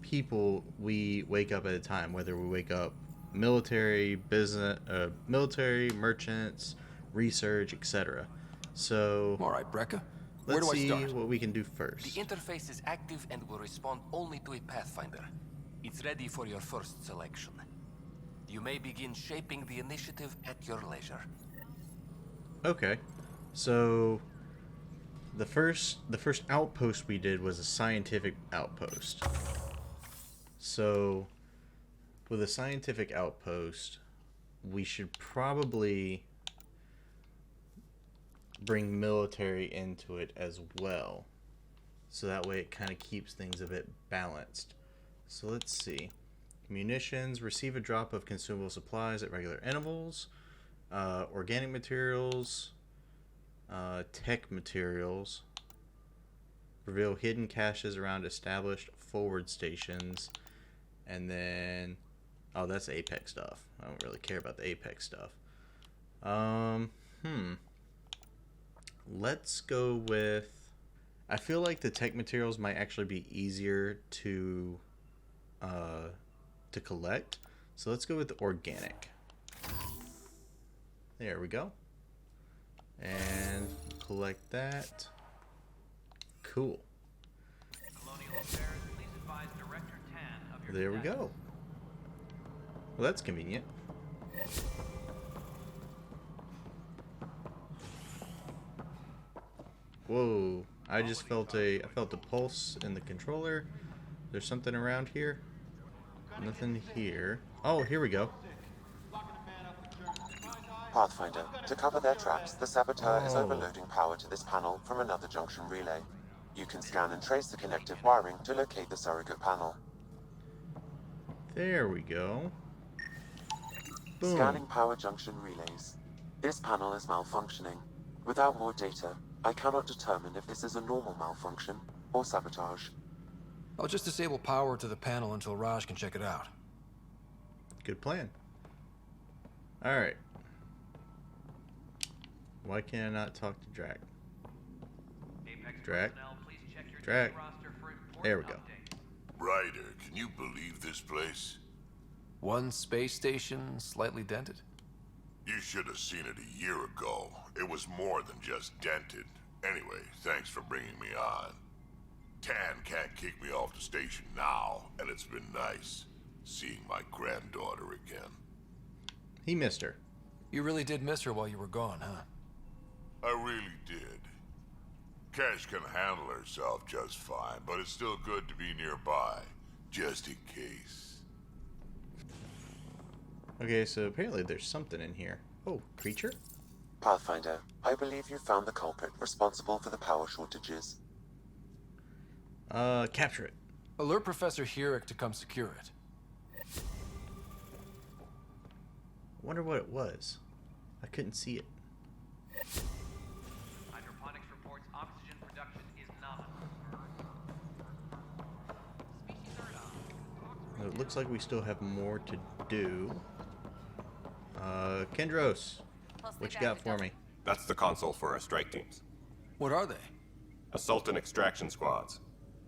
Speaker 1: people we wake up at a time, whether we wake up military, business, military, merchants, research, etc. So
Speaker 3: all right, Brekka.
Speaker 1: Let's see what we can do first.
Speaker 22: The interface is active and will respond only to a Pathfinder. It's ready for your first selection. You may begin shaping the initiative at your leisure.
Speaker 1: Okay. So the first outpost we did was a scientific outpost. So with a scientific outpost, we should probably bring military into it as well, so that way it kind of keeps things a bit balanced. So let's see. Munitions, receive a drop of consumable supplies at regular intervals. Organic materials, tech materials, reveal hidden caches around established forward stations, and then that's Apex stuff. I don't really care about the Apex stuff. Let's go with, I feel like the tech materials might actually be easier to collect. So let's go with the organic. There we go. And collect that. Cool. There we go. Well, that's convenient. Whoa, I just felt a pulse in the controller. There's something around here. Nothing here. Oh, here we go.
Speaker 15: Pathfinder, to cover their tracks, the saboteur is overloading power to this panel from another junction relay. You can scan and trace the connective wiring to locate the surrogate panel.
Speaker 1: There we go. Boom.
Speaker 15: Scanning power junction relays. This panel is malfunctioning. Without more data, I cannot determine if this is a normal malfunction or sabotage.
Speaker 3: I'll just disable power to the panel until Raj can check it out.
Speaker 1: Good plan. Alright. Why can I not talk to Drac? Drac? Drac? There we go.
Speaker 4: Ryder, can you believe this place?
Speaker 3: One space station, slightly dented?
Speaker 4: You should have seen it a year ago. It was more than just dented. Anyway, thanks for bringing me on. Tan can't kick me off the station now, and it's been nice seeing my granddaughter again.
Speaker 1: He missed her.
Speaker 3: You really did miss her while you were gone, huh?
Speaker 4: I really did. Cash can handle herself just fine, but it's still good to be nearby, just in case.
Speaker 1: Okay, so apparently there's something in here. Oh, creature?
Speaker 15: Pathfinder, I believe you found the culprit responsible for the power shortages.
Speaker 1: Capture it.
Speaker 3: Alert Professor Hurek to come secure it.
Speaker 1: Wonder what it was. I couldn't see it.
Speaker 16: Hydroponics reports oxygen production is nominal.
Speaker 1: It looks like we still have more to do. Kendros, what you got for me?
Speaker 19: That's the console for our strike teams.
Speaker 3: What are they?
Speaker 19: Assault and extraction squads.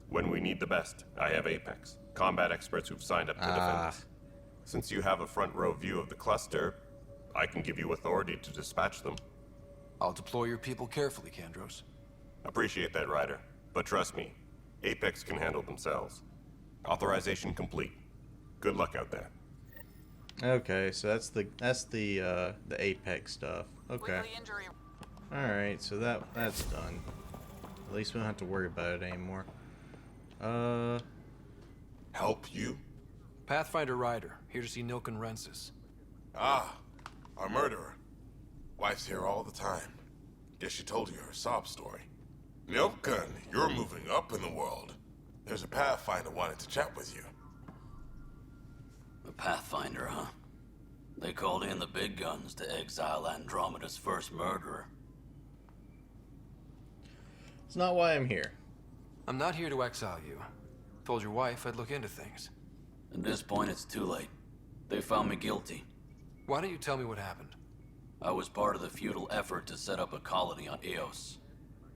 Speaker 19: When we need the best, I have Apex, combat experts who've signed up to defend us. Since you have a front row view of the cluster, I can give you authority to dispatch them.
Speaker 3: I'll deploy your people carefully, Kendros.
Speaker 19: Appreciate that, Ryder. But trust me, Apex can handle themselves. Authorization complete. Good luck out there.
Speaker 1: Okay, so that's the Apex stuff. Okay. Alright, so that's done. At least we don't have to worry about it anymore.
Speaker 4: Help you?
Speaker 3: Pathfinder Ryder, here to see Nilken Rensis.
Speaker 4: Ah, our murderer. Wife's here all the time. Guess she told you her sob story. Nilken, you're moving up in the world. There's a Pathfinder wanting to chat with you.
Speaker 7: The Pathfinder, huh? They called in the big guns to exile Andromeda's first murderer.
Speaker 1: It's not why I'm here.
Speaker 3: I'm not here to exile you. Told your wife I'd look into things.
Speaker 7: At this point, it's too late. They found me guilty.
Speaker 3: Why don't you tell me what happened?
Speaker 7: I was part of the futile effort to set up a colony on Eos.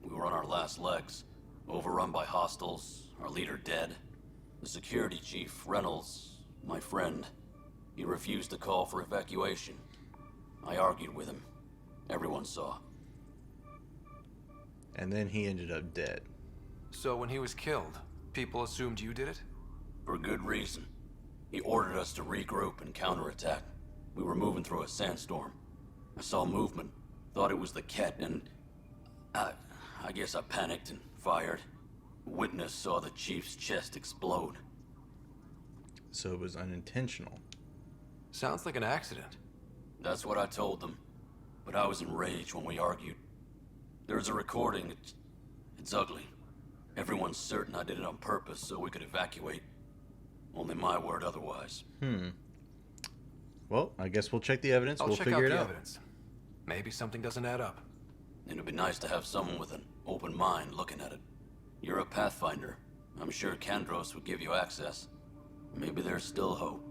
Speaker 7: We were on our last legs, overrun by hostiles, our leader dead. The security chief, Reynolds, my friend, he refused to call for evacuation. I argued with him. Everyone saw.
Speaker 1: And then he ended up dead.
Speaker 3: So when he was killed, people assumed you did it?
Speaker 7: For good reason. He ordered us to regroup and counterattack. We were moving through a sandstorm. I saw movement, thought it was the Kett, and I guess I panicked and fired. Witness saw the chief's chest explode.
Speaker 1: So it was unintentional.
Speaker 3: Sounds like an accident.
Speaker 7: That's what I told them. But I was enraged when we argued. There's a recording. It's ugly. Everyone's certain I did it on purpose so we could evacuate. Only my word otherwise.
Speaker 1: Well, I guess we'll check the evidence.
Speaker 3: I'll
Speaker 1: We'll
Speaker 3: check
Speaker 1: figure
Speaker 3: out
Speaker 1: it
Speaker 3: the
Speaker 1: out.
Speaker 3: evidence. Maybe something doesn't add up.
Speaker 7: It'd be nice to have someone with an open mind looking at it. You're a Pathfinder. I'm sure Kandros would give you access. Maybe there's still hope.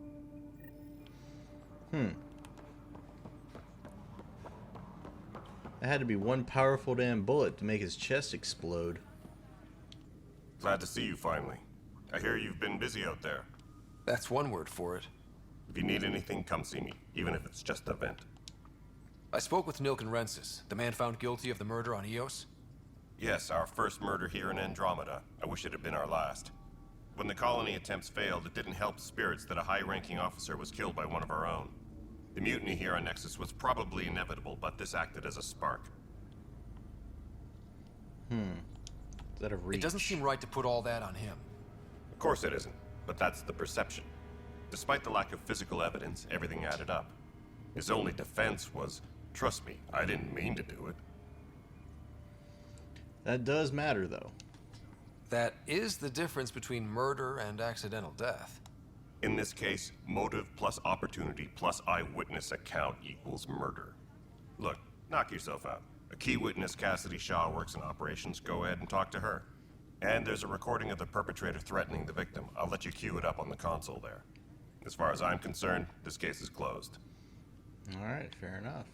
Speaker 1: It had to be one powerful damn bullet to make his chest explode.
Speaker 19: Glad to see you finally. I hear you've been busy out there.
Speaker 3: That's one word for it.
Speaker 19: If you need anything, come see me, even if it's just a vent.
Speaker 3: I spoke with Nilken Rensis, the man found guilty of the murder on Eos.
Speaker 19: Yes, our first murder here in Andromeda. I wish it had been our last. When the colony attempts failed, it didn't help spirits that a high-ranking officer was killed by one of our own. The mutiny here on Nexus was probably inevitable, but this acted as a spark.
Speaker 1: Is that a reach?
Speaker 3: It doesn't seem right to put all that on him.
Speaker 19: Of course it isn't, but that's the perception. Despite the lack of physical evidence, everything added up. His only defense was, trust me, I didn't mean to do it.
Speaker 1: That does matter, though.
Speaker 3: That is the difference between murder and accidental death.
Speaker 19: In this case, motive plus opportunity plus eyewitness account equals murder. Look, knock yourself out. A key witness, Cassidy Shaw, works in operations. Go ahead and talk to her. And there's a recording of the perpetrator threatening the victim. I'll let you cue it up on the console there. As far as I'm concerned, this case is closed.
Speaker 1: All right, fair enough.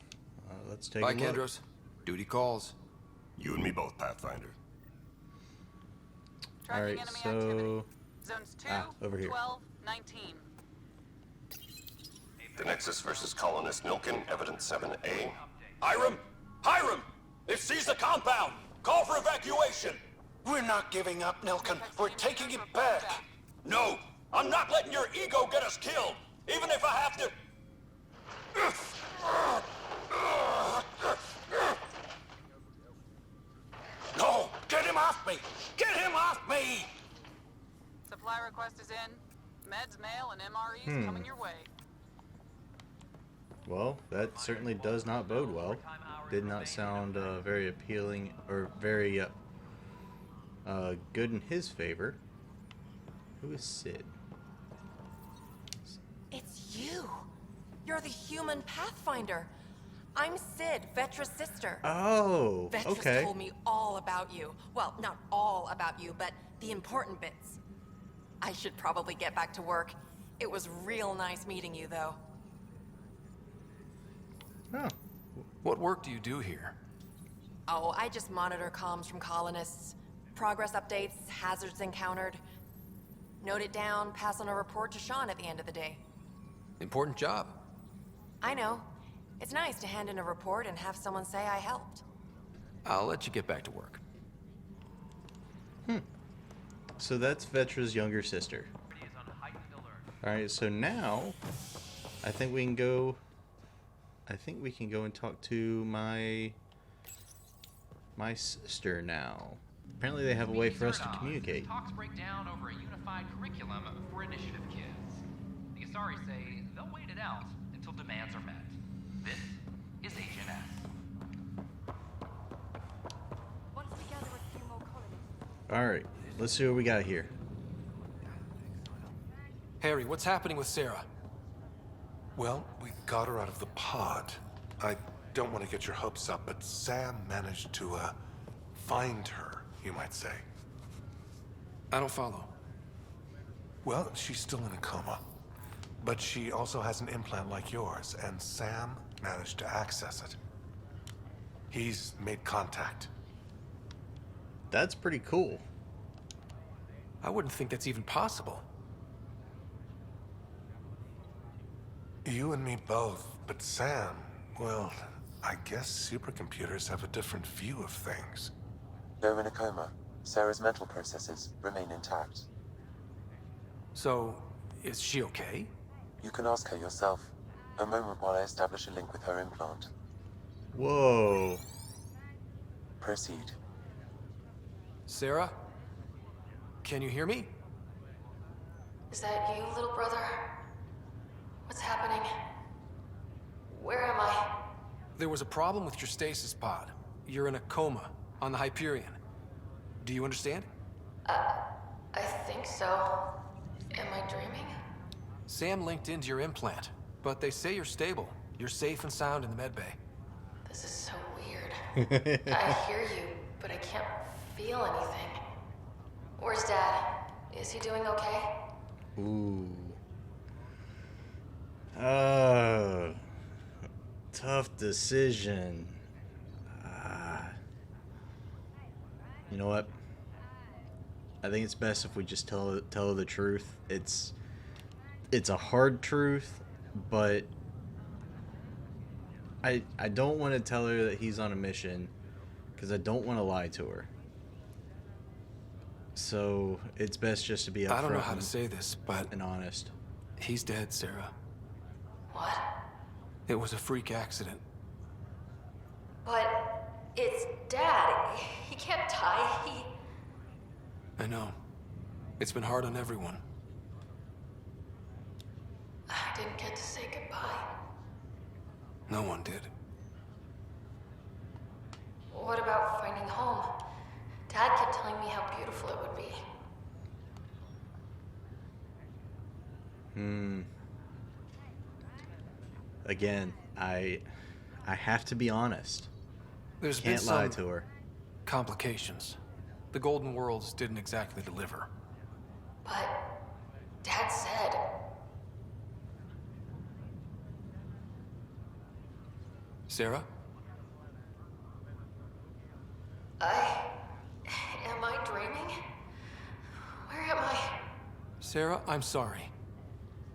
Speaker 1: Let's take
Speaker 3: Bye,
Speaker 1: a look.
Speaker 3: Kandros. Duty calls.
Speaker 19: You and me both, Pathfinder.
Speaker 1: All right, so
Speaker 2: Zones 2,
Speaker 1: over here.
Speaker 2: 12, 19.
Speaker 19: The Nexus versus colonist Nilken, evidence 7A.
Speaker 5: Hiram! Hiram! They've seized the compound! Call for evacuation!
Speaker 20: We're not giving up, Nilken. We're taking it back.
Speaker 5: No! I'm not letting your ego get us killed! Even if I have to...
Speaker 20: No! Get him off me! Get him off me!
Speaker 2: Supply request is in. Meds, mail, and MREs coming your way.
Speaker 1: Well, that certainly does not bode well. Did not sound very appealing or very good in his favor. Who is Sid?
Speaker 8: It's you. You're the human Pathfinder. I'm Sid, Vetra's sister.
Speaker 1: Oh,
Speaker 8: Vetra's
Speaker 1: okay.
Speaker 8: told me all about you. Well, not all about you, but the important bits. I should probably get back to work. It was real nice meeting you, though.
Speaker 1: Oh.
Speaker 3: What work do you do here?
Speaker 8: Oh, I just monitor comms from colonists. Progress updates, hazards encountered. Note it down, pass on a report to Sean at the end of the day.
Speaker 3: Important job.
Speaker 8: I know. It's nice to hand in a report and have someone say I helped.
Speaker 3: I'll let you get back to work.
Speaker 1: So that's Vetra's younger sister. Alright, so now I think we can go and talk to my sister now. Apparently they have a way for us to communicate.
Speaker 16: Talks break down over a unified curriculum for initiative kids. The Asari say they'll wait it out until demands are met. This is Agent S.
Speaker 1: Alright, let's see what we got here.
Speaker 3: Harry, what's happening with Sarah?
Speaker 23: Well, we got her out of the pod. I don't want to get your hopes up, but Sam managed to, find her. you might say.
Speaker 3: I don't follow.
Speaker 23: Well, she's still in a coma. But she also has an implant like yours, and Sam managed to access it. He's made contact.
Speaker 1: That's pretty cool.
Speaker 3: I wouldn't think that's even possible.
Speaker 23: You and me both, but Sam, well, I guess supercomputers have a different view of things.
Speaker 15: They're in a coma. Sarah's mental processes remain intact.
Speaker 3: So, is she okay?
Speaker 15: You can ask her yourself. A moment while I establish a link with her implant.
Speaker 1: Whoa.
Speaker 15: Proceed.
Speaker 3: Sarah? Can you hear me?
Speaker 8: Is that you, little brother? What's happening? Where am I?
Speaker 3: There was a problem with your stasis pod. You're in a coma on the Hyperion. Do you understand?
Speaker 8: I think so. Am I dreaming?
Speaker 3: Sam linked into your implant, but they say you're stable. You're safe and sound in the medbay.
Speaker 8: This is so weird. I hear you, but I can't feel anything. Where's Dad? Is he doing okay?
Speaker 1: Ooh. Tough decision. You know what? I think it's best if we just tell the truth. It's a hard truth, but I don't want to tell her that he's on a mission because I don't want to lie to her. So it's best just to be upfront.
Speaker 3: I don't know how to say this, but
Speaker 1: and honest.
Speaker 3: He's dead, Sarah.
Speaker 8: What?
Speaker 3: It was a freak accident.
Speaker 8: But it's Dad. He can't die.
Speaker 3: I know. It's been hard on everyone.
Speaker 8: I didn't get to say goodbye.
Speaker 3: No one did.
Speaker 8: What about finding home? Dad kept telling me how beautiful it would be.
Speaker 1: Again, I have to be honest.
Speaker 3: There's
Speaker 1: Can't
Speaker 3: been
Speaker 1: lie
Speaker 3: some
Speaker 1: to her.
Speaker 3: complications. The Golden Worlds didn't exactly deliver.
Speaker 8: But Dad said...
Speaker 3: Sarah?
Speaker 8: Am I dreaming? Where am I?
Speaker 3: Sarah, I'm sorry.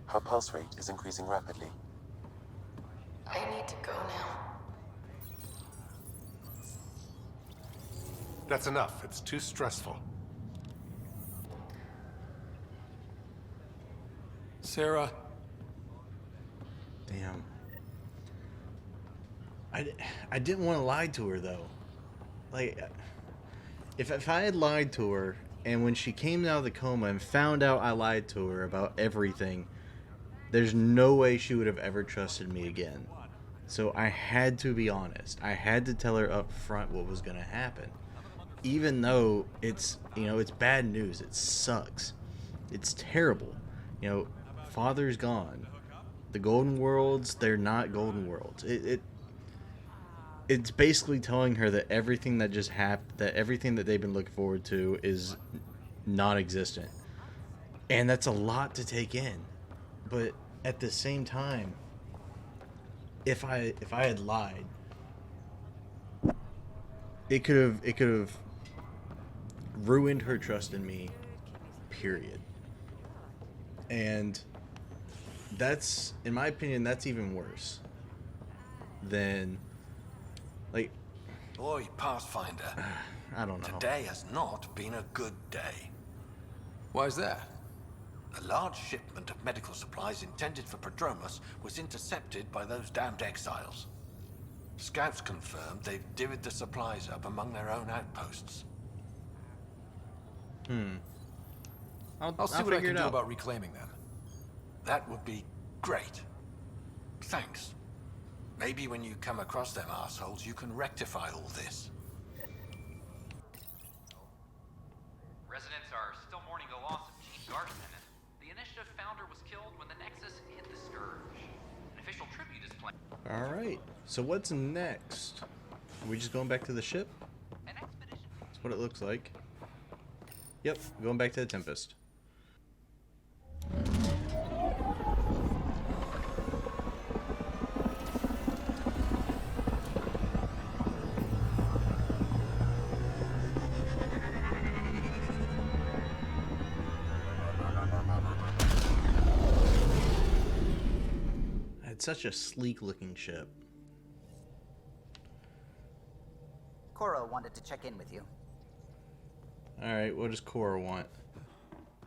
Speaker 15: Her pulse rate is increasing rapidly.
Speaker 8: I need to go now.
Speaker 23: That's enough. It's too stressful.
Speaker 3: Sarah.
Speaker 1: Damn. I didn't want to lie to her though. Like, if I had lied to her, and when she came out of the coma and found out I lied to her about everything, there's no way she would have ever trusted me again. So I had to be honest. I had to tell her up front what was going to happen. Even though it's, it's bad news. It sucks. It's terrible. Father's gone. The Golden Worlds, they're not Golden Worlds. It's basically telling her that everything that just happened, that everything that they've been looking forward to is non-existent. And that's a lot to take in. But at the same time, if I had lied, it could have ruined her trust in me, period. And that's, in my opinion, that's even worse than, like...
Speaker 20: Boy, Pathfinder.
Speaker 1: I don't know.
Speaker 20: Today has not been a good day.
Speaker 3: Why is that?
Speaker 20: A large shipment of medical supplies intended for Prodromus was intercepted by those damned exiles. Scouts confirmed they've divvied the supplies up among their own outposts.
Speaker 3: I'll see what I can do about reclaiming them.
Speaker 20: That would be great. Thanks. Maybe when you come across them assholes, you can rectify all this.
Speaker 16: Residents are still mourning the loss of Chief Garson. The Initiative founder was killed when the Nexus hit the Scourge. An official tribute is planned.
Speaker 1: Alright, so what's next? Are we just going back to the ship? That's what it looks like. Yep, going back to the Tempest. It's such a sleek looking ship.
Speaker 9: Cora wanted to check in with you.
Speaker 1: Alright, what does Cora want?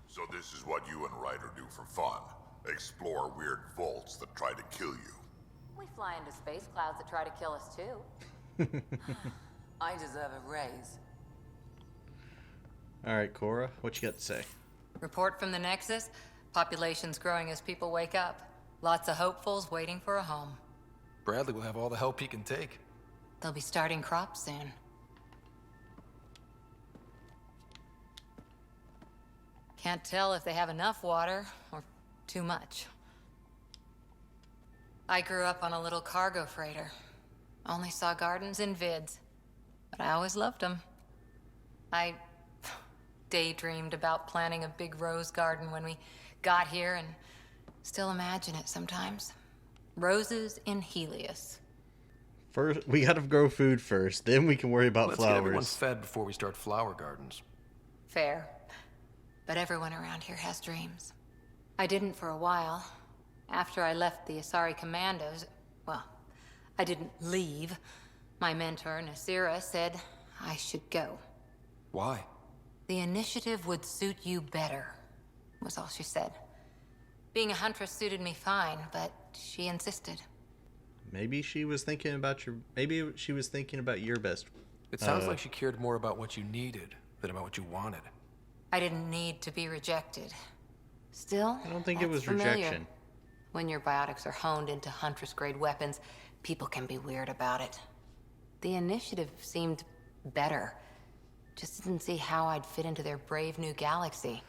Speaker 4: So this is what you and Ryder do for fun. Explore weird vaults that try to kill you.
Speaker 6: We fly into space clouds that try to kill us too. I deserve a raise.
Speaker 1: Alright, Cora, what you got to say?
Speaker 21: Report from the Nexus. Population's growing as people wake up. Lots of hopefuls waiting for a home.
Speaker 3: Bradley will have all the help he can take.
Speaker 21: They'll be starting crops soon. Can't tell if they have enough water or too much. I grew up on a little cargo freighter. Only saw gardens in vids, but I always loved them. I daydreamed about planting a big rose garden when we got here and still imagine it sometimes. Roses in Helios.
Speaker 1: First, we gotta grow food first, then we can worry about
Speaker 3: Let's
Speaker 1: flowers.
Speaker 3: get everyone fed before we start flower gardens.
Speaker 21: Fair. But everyone around here has dreams. I didn't for a while. After I left the Asari Commandos, well, I didn't leave. My mentor, Nasira, said I should go.
Speaker 3: Why?
Speaker 21: The initiative would suit you better, was all she said. Being a huntress suited me fine, but she insisted.
Speaker 1: Maybe she was thinking about your... Maybe she was thinking about your best.
Speaker 3: It sounds like she cared more about what you needed than about what you wanted.
Speaker 21: I didn't need to be rejected. Still,
Speaker 1: I don't think it was
Speaker 21: familiar.
Speaker 1: rejection.
Speaker 21: When your biotics are honed into Huntress-grade weapons, people can be weird about it. The initiative seemed better. Just didn't see how I'd fit into their brave new galaxy.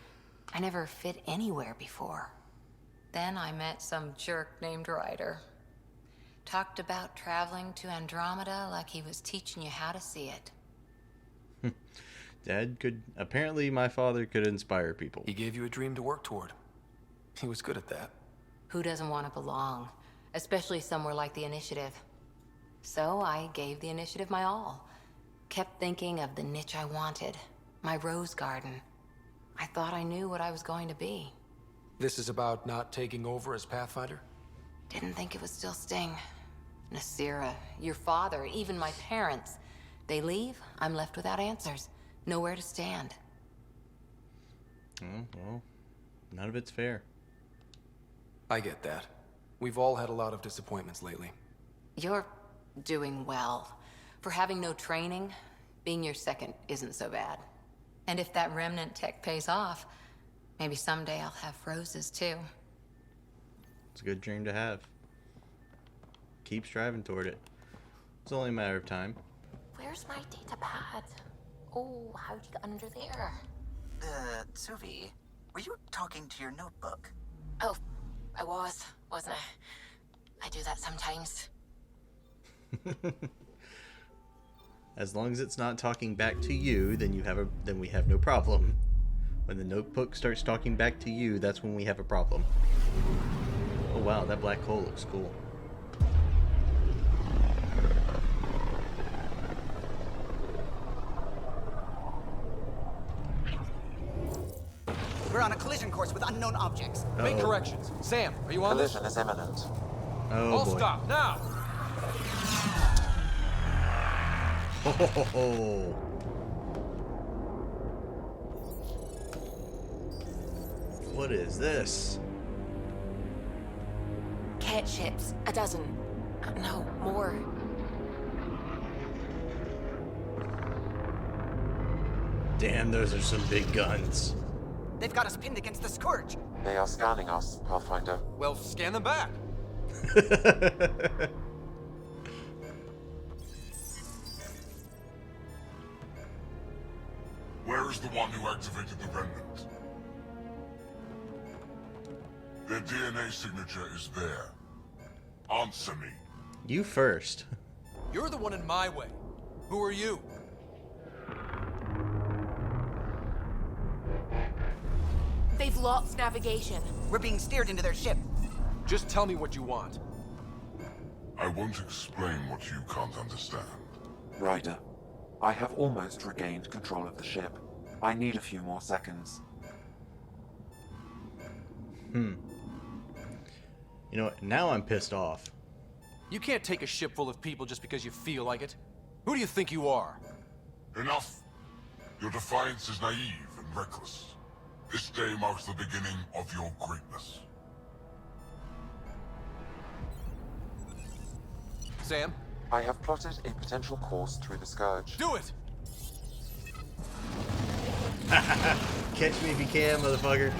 Speaker 21: I never fit anywhere before. Then I met some jerk named Ryder. Talked about traveling to Andromeda like he was teaching you how to see it.
Speaker 1: Dad could... Apparently my father could inspire people.
Speaker 3: He gave you a dream to work toward. He was good at that.
Speaker 21: Who doesn't want to belong? Especially somewhere like the Initiative. So I gave the Initiative my all. Kept thinking of the niche I wanted. My rose garden. I thought I knew what I was going to be.
Speaker 3: This is about not taking over as Pathfinder?
Speaker 21: Didn't think it would still sting. Nasira, your father, even my parents. They leave, I'm left without answers. Nowhere to stand.
Speaker 1: Oh, well, none of it's fair.
Speaker 3: I get that. We've all had a lot of disappointments lately.
Speaker 21: You're doing well. For having no training, being your second isn't so bad. And if that remnant tech pays off, maybe someday I'll have roses too.
Speaker 1: It's a good dream to have. Keep striving toward it. It's only a matter of time.
Speaker 8: Where's my data pad? Oh, how'd you get under there?
Speaker 9: Suvi, were you talking to your notebook?
Speaker 8: Oh, I wasn't I? I do that sometimes.
Speaker 1: As long as it's not talking back to you, then we have no problem. When the notebook starts talking back to you, that's when we have a problem. Oh wow, that black hole looks cool.
Speaker 9: We're on a collision course with unknown objects.
Speaker 3: Make corrections. Sam, are you on this?
Speaker 15: Collision is imminent.
Speaker 1: Oh
Speaker 3: All
Speaker 1: boy.
Speaker 3: stop, now!
Speaker 1: Oh. What is this?
Speaker 8: Kett ships, a dozen. No, more.
Speaker 1: Damn, those are some big guns.
Speaker 9: They've got us pinned against the Scourge.
Speaker 15: They are scanning us, Pathfinder.
Speaker 3: Well, scan them back.
Speaker 4: Where is the one who activated the remnant? Their DNA signature is there. Answer me.
Speaker 1: You first.
Speaker 3: You're the one in my way. Who are you?
Speaker 10: lost navigation.
Speaker 9: We're being steered into their ship.
Speaker 3: Just tell me what you want.
Speaker 4: I won't explain what you can't understand.
Speaker 15: Ryder, I have almost regained control of the ship. I need a few more seconds.
Speaker 1: You know what? Now I'm pissed off.
Speaker 3: You can't take a ship full of people just because you feel like it. Who do you think you are?
Speaker 4: Enough! Your defiance is naive and reckless. This day marks the beginning of your greatness.
Speaker 3: Sam?
Speaker 15: I have plotted a potential course through the Scourge.
Speaker 3: Do it!
Speaker 1: Catch me if you can, motherfucker.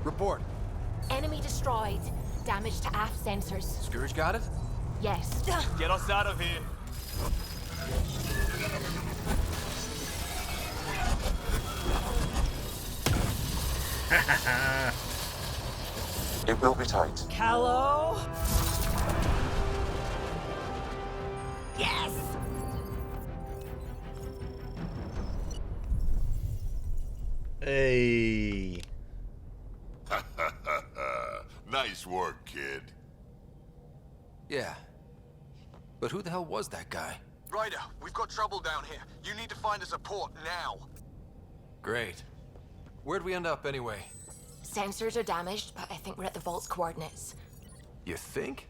Speaker 3: Report.
Speaker 10: Enemy destroyed. Damage to aft sensors.
Speaker 3: Scourge got it?
Speaker 10: Yes.
Speaker 5: Get us out of here.
Speaker 15: It will be tight.
Speaker 10: Callow? Yes!
Speaker 1: Hey.
Speaker 4: Nice work, kid.
Speaker 3: Yeah. But who the hell was that guy?
Speaker 14: Ryder, we've got trouble down here. You need to find us a port now.
Speaker 3: Great. Where'd we end up anyway?
Speaker 10: Sensors are damaged, but I think we're at the vault's coordinates.
Speaker 3: You think?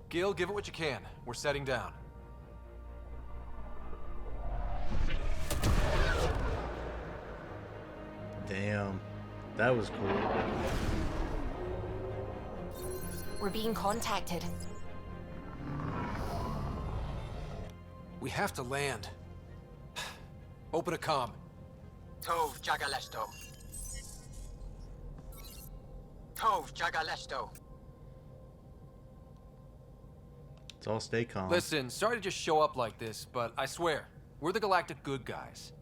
Speaker 3: Gil, give it what you can. We're setting down.
Speaker 1: Damn. That was cool.
Speaker 10: We're being contacted.
Speaker 3: We have to land. Open a comm.
Speaker 9: Tov Jagalesto. Tov Jagalesto.
Speaker 1: It's all stay calm.
Speaker 3: Listen, sorry to just show up like this, but I swear, we're the galactic good guys.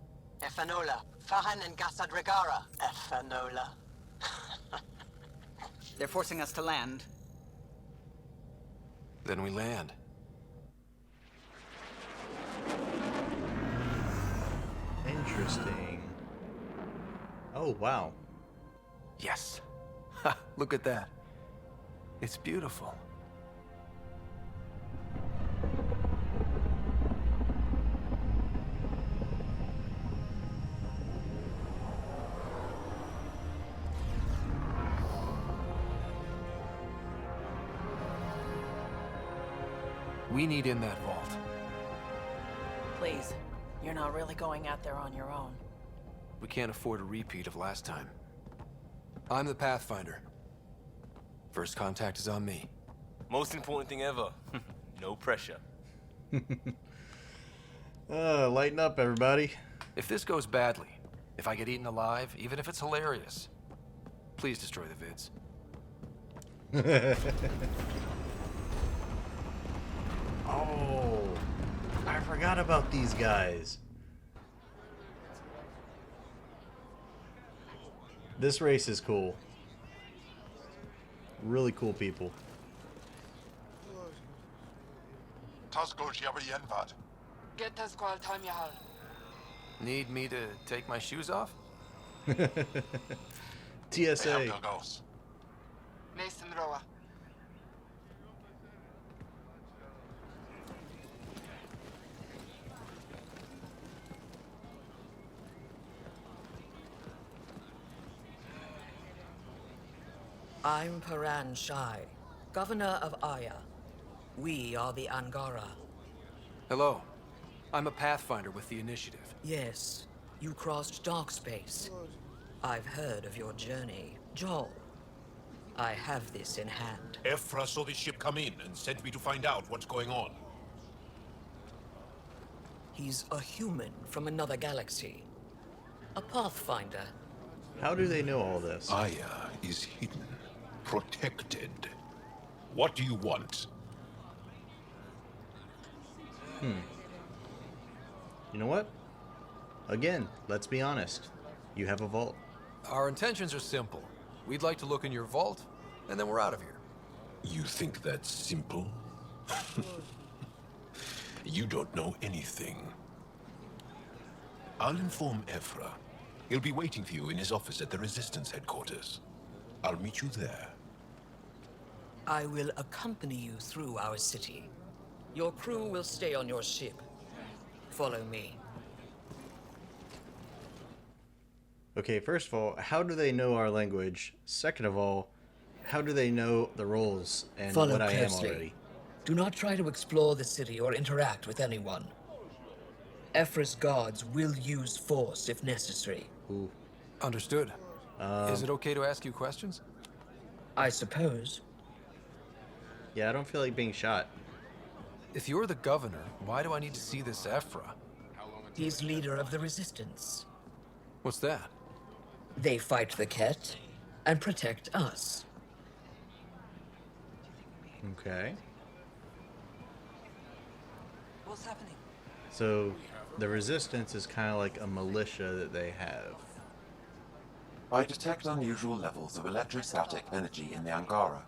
Speaker 9: Efanola. Fahan and Gassad Regara. Efanola. They're forcing us to land.
Speaker 3: Then we land.
Speaker 1: Interesting. Oh, wow.
Speaker 3: Yes. Ha, look at that. It's beautiful. We need in that vault.
Speaker 2: Please, you're not really going out there on your own.
Speaker 3: We can't afford a repeat of last time. I'm the Pathfinder. First contact is on me.
Speaker 5: Most important thing ever. No pressure.
Speaker 1: Lighten up, everybody.
Speaker 3: If this goes badly, if I get eaten alive, even if it's hilarious, please destroy the vids.
Speaker 1: Oh, I forgot about these guys. This race is cool. Really cool people.
Speaker 3: Need me to take my shoes off?
Speaker 1: TSA.
Speaker 11: I'm Paran Shai, Governor of Aya. We are the Angara.
Speaker 3: Hello. I'm a Pathfinder with the Initiative.
Speaker 11: Yes, you crossed dark space. I've heard of your journey, Joel. I have this in hand.
Speaker 20: Ephra saw this ship come in and sent me to find out what's going on.
Speaker 11: He's a human from another galaxy. A Pathfinder.
Speaker 1: How do they know all this?
Speaker 20: Aya is hidden, protected. What do you want?
Speaker 1: You know what? Again, let's be honest. You have a vault.
Speaker 3: Our intentions are simple. We'd like to look in your vault, and then we're out of here.
Speaker 20: You think that's simple? You don't know anything.
Speaker 13: I'll inform Ephra. He'll be waiting for you in his office at the Resistance headquarters. I'll meet you there.
Speaker 11: I will accompany you through our city. Your crew will stay on your ship. Follow me.
Speaker 1: Okay, first of all, how do they know our language? Second of all, how do they know the roles and
Speaker 11: Follow
Speaker 1: what I am
Speaker 11: closely.
Speaker 1: already?
Speaker 11: Do not try to explore the city or interact with anyone. Ephra's guards will use force if necessary.
Speaker 1: Ooh.
Speaker 3: Understood. Is it okay to ask you questions?
Speaker 11: I suppose.
Speaker 1: Yeah, I don't feel like being shot.
Speaker 3: If you're the governor, why do I need to see this Ephra?
Speaker 11: He's leader of the Resistance.
Speaker 3: What's that?
Speaker 11: They fight the Kett and protect us.
Speaker 1: Okay.
Speaker 21: What's happening?
Speaker 1: So, the Resistance is kind of like a militia that they have.
Speaker 15: I detect unusual levels of electrostatic energy in the Angara.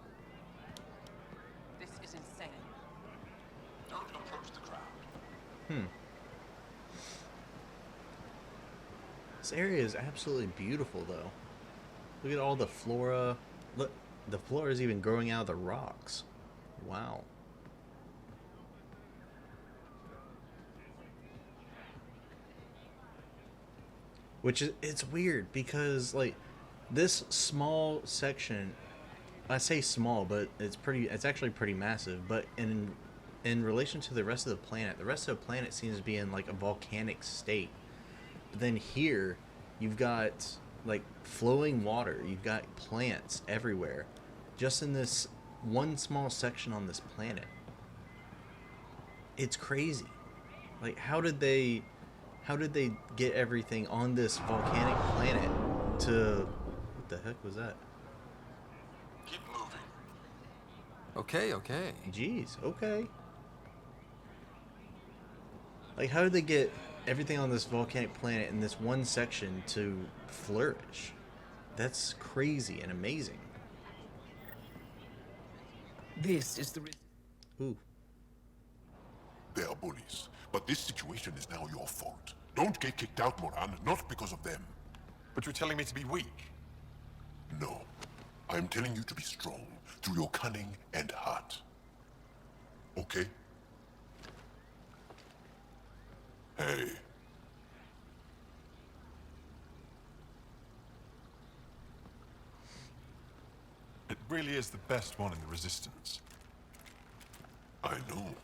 Speaker 2: This is insane.
Speaker 20: Don't approach the crowd.
Speaker 1: This area is absolutely beautiful, though. Look at all the flora. Look, the flora is even growing out of the rocks. Wow. Which is, it's weird because, like, this small section, I say small, but it's actually pretty massive, but in relation to the rest of the planet seems to be in like a volcanic state. But then here, you've got like flowing water, you've got plants everywhere, just in this one small section on this planet. It's crazy. Like, how did they get everything on this volcanic planet to... What the heck was that?
Speaker 20: Keep moving.
Speaker 3: Okay.
Speaker 1: Jeez, okay. Like, how did they get everything on this volcanic planet in this one section to flourish? That's crazy and amazing.
Speaker 11: This is the...
Speaker 1: Ooh.
Speaker 4: They are bullies, but this situation is now your fault. Don't get kicked out, Moran, not because of them.
Speaker 20: But you're telling me to be weak.
Speaker 4: No. I'm telling you to be strong through your cunning and heart. Okay? Hey.
Speaker 20: It really is the best one in the Resistance.
Speaker 4: I know.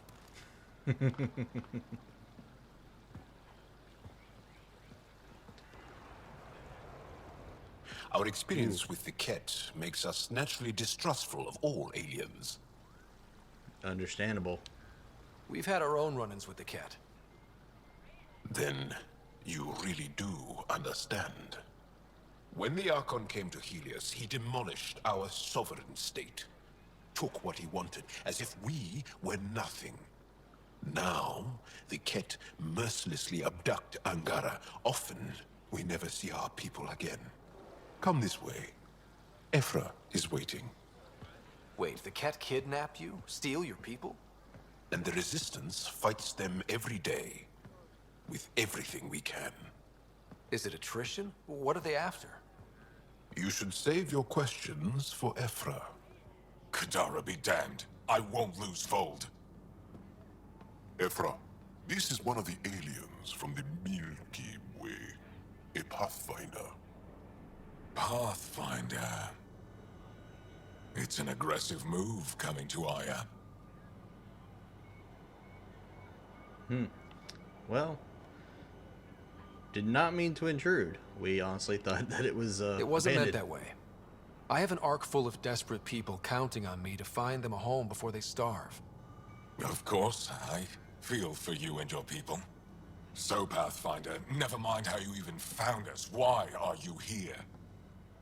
Speaker 13: Our experience with the Kett makes us naturally distrustful of all aliens.
Speaker 1: Understandable.
Speaker 3: We've had our own run-ins with the Kett.
Speaker 13: Then you really do understand. When the Archon came to Helios, he demolished our sovereign state. Took what he wanted, as if we were nothing. Now, the Kett mercilessly abduct Angara. Often, we never see our people again. Come this way. Ephra is waiting.
Speaker 3: Wait, the Kett kidnap you? Steal your people?
Speaker 13: And the Resistance fights them every day. With everything we can.
Speaker 3: Is it attrition? What are they after?
Speaker 13: You should save your questions for Ephra.
Speaker 4: Kadara be damned. I won't lose Fold. Ephra, this is one of the aliens from the Milky Way. A Pathfinder.
Speaker 13: Pathfinder. It's an aggressive move coming to Aya.
Speaker 1: Well, did not mean to intrude. We honestly thought that it was
Speaker 3: It wasn't meant
Speaker 1: abandoned.
Speaker 3: that way. I have an ark full of desperate people counting on me to find them a home before they starve.
Speaker 20: Of course, I feel for you and your people. So, Pathfinder, never mind how you even found us. Why are you here?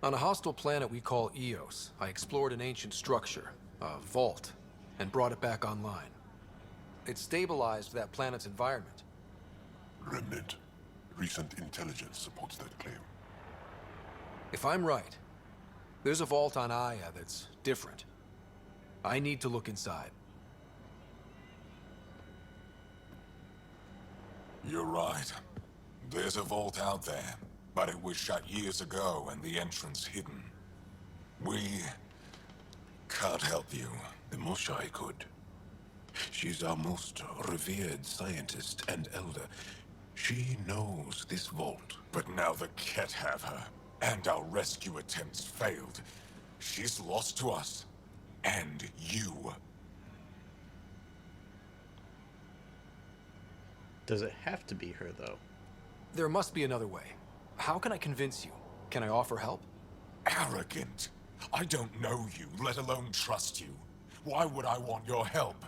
Speaker 3: On a hostile planet we call Eos, I explored an ancient structure, a vault, and brought it back online. It stabilized that planet's environment.
Speaker 4: Remnant. Recent intelligence supports that claim.
Speaker 3: If I'm right, there's a vault on Aya that's different. I need to look inside.
Speaker 20: You're right.
Speaker 13: There's a vault out there, but it was shut years ago and the entrance hidden. We can't help you. The Moshai could. She's our most revered scientist and elder. She knows this vault. But now the Kett have her, and our rescue attempts failed. She's lost to us, and you.
Speaker 1: Does it have to be her, though?
Speaker 3: There must be another way. How can I convince you? Can I offer help?
Speaker 13: Arrogant. I don't know you, let alone trust you. Why would I want your help?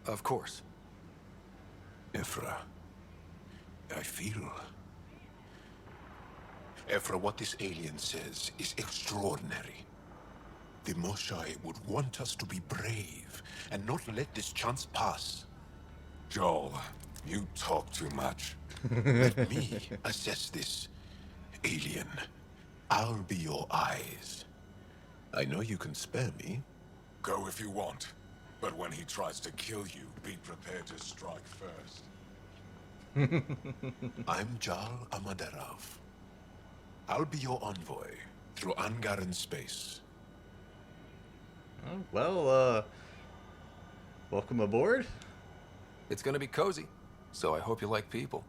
Speaker 3: Of course.
Speaker 13: Ephra, I feel... Ephra, what this alien says is extraordinary. The Moshai would want us to be brave and not let this chance pass. Joel, you talk too much. Let me assess this, alien. I'll be your eyes. I know you can spare me. Go if you want. But when he tries to kill you, be prepared to strike first. I'm Jal Amaderov. I'll be your envoy through Angaran space.
Speaker 1: Oh, well, welcome aboard.
Speaker 3: It's gonna be cozy, so I hope you like people.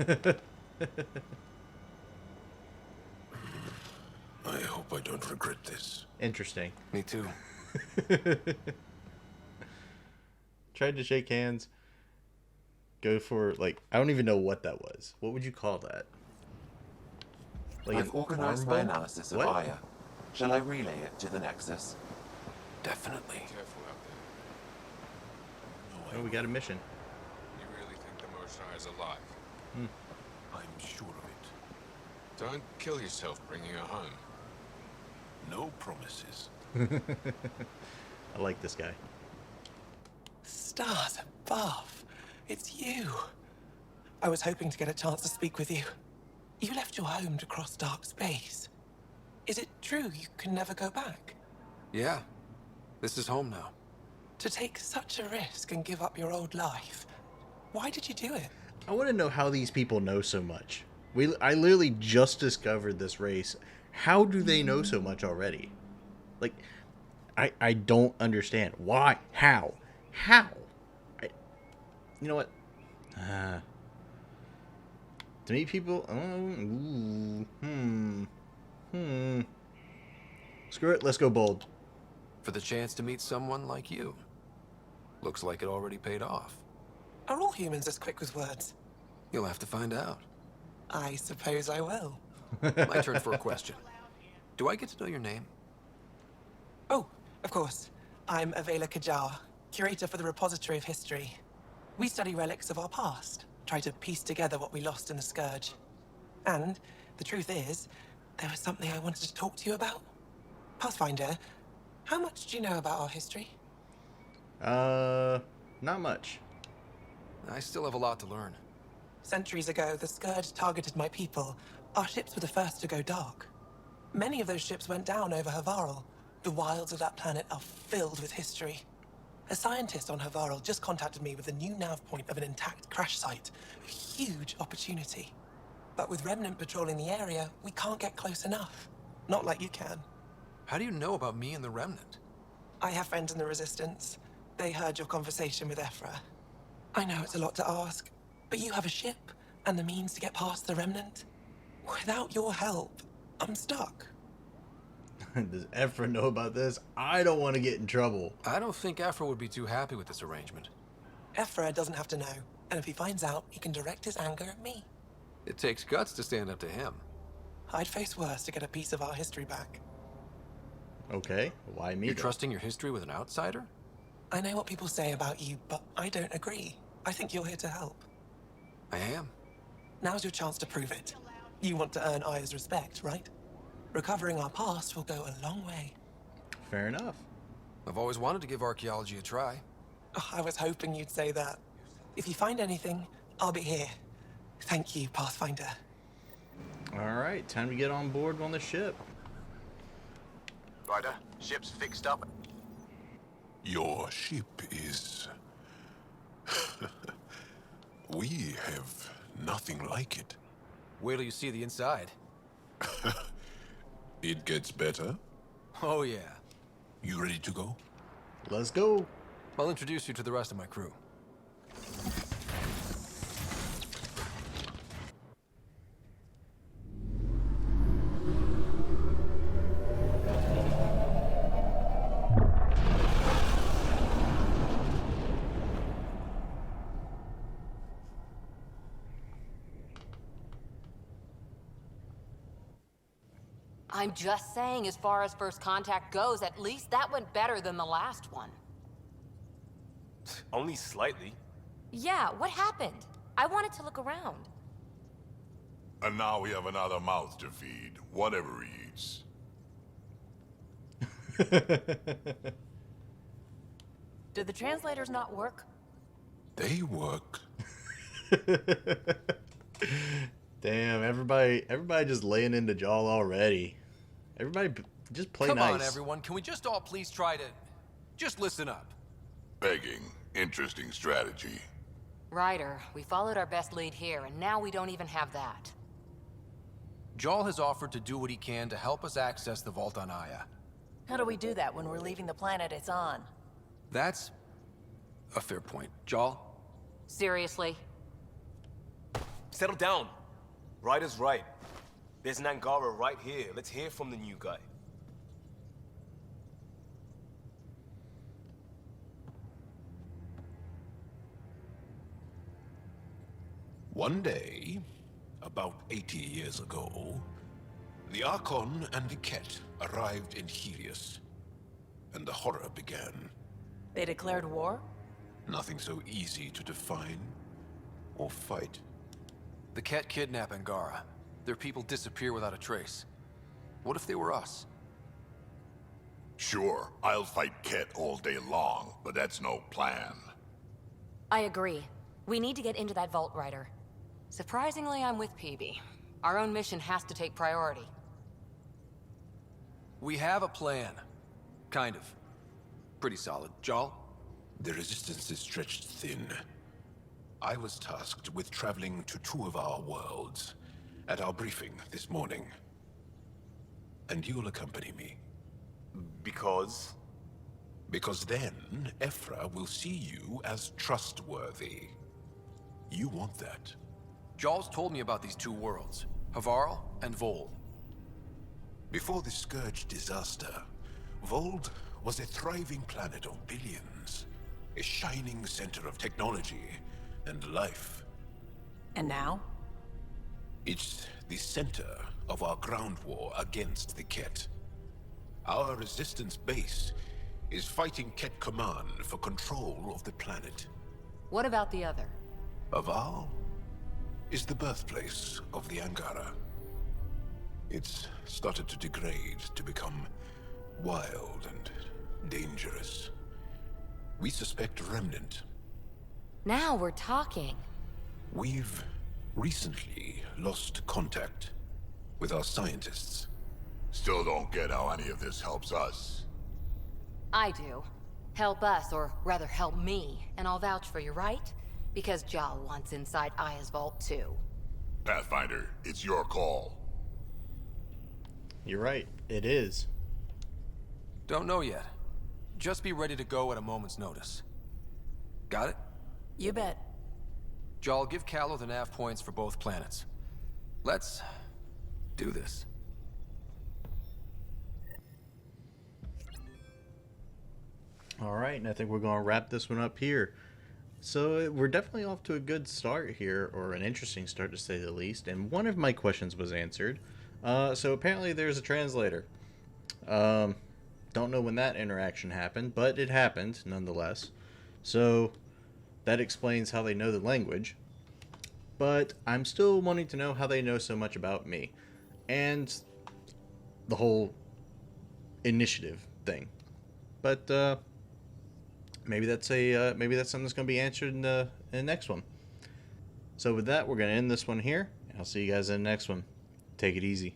Speaker 13: I hope I don't regret this.
Speaker 1: Interesting.
Speaker 3: Me too.
Speaker 1: Tried to shake hands. Go for, like, I don't even know what that was. What would you call that? Like
Speaker 15: I've organized my analysis of Aya. Shall I relay it to the Nexus?
Speaker 3: Definitely.
Speaker 13: Careful out there.
Speaker 1: Oh, we got a mission.
Speaker 13: You really think the Moshai is alive? I'm sure of it. Don't kill yourself bringing her home. No promises.
Speaker 1: I like this guy.
Speaker 12: Stars above. It's you. I was hoping to get a chance to speak with you. You left your home to cross dark space. Is it true you can never go back?
Speaker 3: Yeah. This is home now.
Speaker 12: To take such a risk and give up your old life, why did you do it?
Speaker 1: I want to know how these people know so much. I literally just discovered this race. How do they know so much already? Like, I don't understand. Why? How? You know what? To meet people... Screw it, let's go bold.
Speaker 3: For the chance to meet someone like you. Looks like it already paid off.
Speaker 12: Are all humans as quick with words?
Speaker 3: You'll have to find out.
Speaker 12: I suppose I will.
Speaker 3: My turn for a question. Do I get to know your name?
Speaker 12: Oh, of course. I'm Avela Kajar, curator for the Repository of History. We study relics of our past, try to piece together what we lost in the Scourge. And the truth is, there was something I wanted to talk to you about. Pathfinder, how much do you know about our history?
Speaker 1: Not much.
Speaker 3: I still have a lot to learn.
Speaker 12: Centuries ago, the Scourge targeted my people. Our ships were the first to go dark. Many of those ships went down over Havarl. The wilds of that planet are filled with history. A scientist on Havarl just contacted me with a new nav point of an intact crash site. A huge opportunity. But with Remnant patrolling the area, we can't get close enough. Not like you can.
Speaker 3: How do you know about me and the Remnant?
Speaker 12: I have friends in the Resistance. They heard your conversation with Ephra. I know it's a lot to ask, but you have a ship and the means to get past the Remnant. Without your help, I'm stuck.
Speaker 1: Does Ephra know about this? I don't want to get in trouble.
Speaker 3: I don't think Ephra would be too happy with this arrangement.
Speaker 12: Ephra doesn't have to know, and if he finds out, he can direct his anger at me.
Speaker 3: It takes guts to stand up to him.
Speaker 12: I'd face worse to get a piece of our history back.
Speaker 1: Okay, why me?
Speaker 3: You're trusting your history with an outsider?
Speaker 12: I know what people say about you, but I don't agree. I think you're here to help.
Speaker 3: I am.
Speaker 12: Now's your chance to prove it. You want to earn Aya's respect, right? Recovering our past will go a long way.
Speaker 1: Fair enough.
Speaker 3: I've always wanted to give archaeology a try.
Speaker 12: Oh, I was hoping you'd say that. If you find anything, I'll be here. Thank you, Pathfinder.
Speaker 1: Alright, time to get on board on the ship.
Speaker 5: Ryder, ship's fixed up.
Speaker 13: Your ship is... We have nothing like it.
Speaker 3: Wait till you see the inside.
Speaker 13: It gets better?
Speaker 3: Oh, yeah.
Speaker 13: You ready to go?
Speaker 1: Let's go.
Speaker 3: I'll introduce you to the rest of my crew.
Speaker 6: I'm just saying, as far as first contact goes, at least that went better than the last one.
Speaker 5: Only slightly.
Speaker 8: Yeah, what happened? I wanted to look around.
Speaker 4: And now we have another mouth to feed, whatever he eats.
Speaker 10: Did the translators not work?
Speaker 13: They work.
Speaker 1: Damn, everybody just laying into Jaal already. Everybody just play
Speaker 3: nice.
Speaker 1: nice.
Speaker 3: Come on, everyone. Can we just all please try to... just listen up?
Speaker 4: Begging. Interesting strategy.
Speaker 6: Ryder, we followed our best lead here, and now we don't even have that.
Speaker 3: Jaal has offered to do what he can to help us access the vault on Aya.
Speaker 10: How do we do that when we're leaving the planet it's on?
Speaker 3: That's a fair point. Jaal?
Speaker 6: Seriously?
Speaker 5: Settle down. Ryder's right. There's an Angara right here. Let's hear from the new guy.
Speaker 13: One day, about 80 years ago, the Archon and the Kett arrived in Helios, and the horror began.
Speaker 10: They declared war?
Speaker 13: Nothing so easy to define or fight.
Speaker 3: The Kett kidnap Angara. Their people disappear without a trace. What if they were us?
Speaker 4: Sure, I'll fight Kett all day long, but that's no plan.
Speaker 8: I agree. We need to get into that vault, Ryder.
Speaker 6: Surprisingly, I'm with PB. Our own mission has to take priority.
Speaker 3: We have a plan. Kind of. Pretty solid. Jaal?
Speaker 13: The resistance is stretched thin. I was tasked with traveling to two of our worlds at our briefing this morning. And you'll accompany me.
Speaker 5: Because?
Speaker 13: Because then, Ephra will see you as trustworthy. You want that.
Speaker 3: Jaal's told me about these two worlds, Havarl and Vold.
Speaker 13: Before the Scourge disaster, Vold was a thriving planet of billions. A shining center of technology and life.
Speaker 10: And now?
Speaker 13: It's the center of our ground war against the Kett. Our resistance base is fighting Kett Command for control of the planet.
Speaker 6: What about the other?
Speaker 13: Havarl is the birthplace of the Angara. It's started to degrade, to become wild and dangerous. We suspect Remnant.
Speaker 8: Now we're talking.
Speaker 13: We've recently lost contact with our scientists.
Speaker 4: Still don't get how any of this helps us.
Speaker 6: I do. Help us, or rather help me, and I'll vouch for you, right? Because Jaal wants inside Aya's vault too.
Speaker 4: Pathfinder, it's your call.
Speaker 1: You're right. It is.
Speaker 3: Don't know yet. Just be ready to go at a moment's notice. Got it?
Speaker 10: You bet.
Speaker 3: Jaal, give Callow the nav points for both planets. Let's do this.
Speaker 1: All right, and I think we're going to wrap this one up here. So we're definitely off to a good start here, or an interesting start to say the least, and one of my questions was answered. So apparently there's a translator. Don't know when that interaction happened, but it happened nonetheless. So that explains how they know the language. But I'm still wanting to know how they know so much about me and the whole initiative thing. But maybe that's something that's going to be answered in the next one. So with that, we're going to end this one here. I'll see you guys in the next one. Take it easy.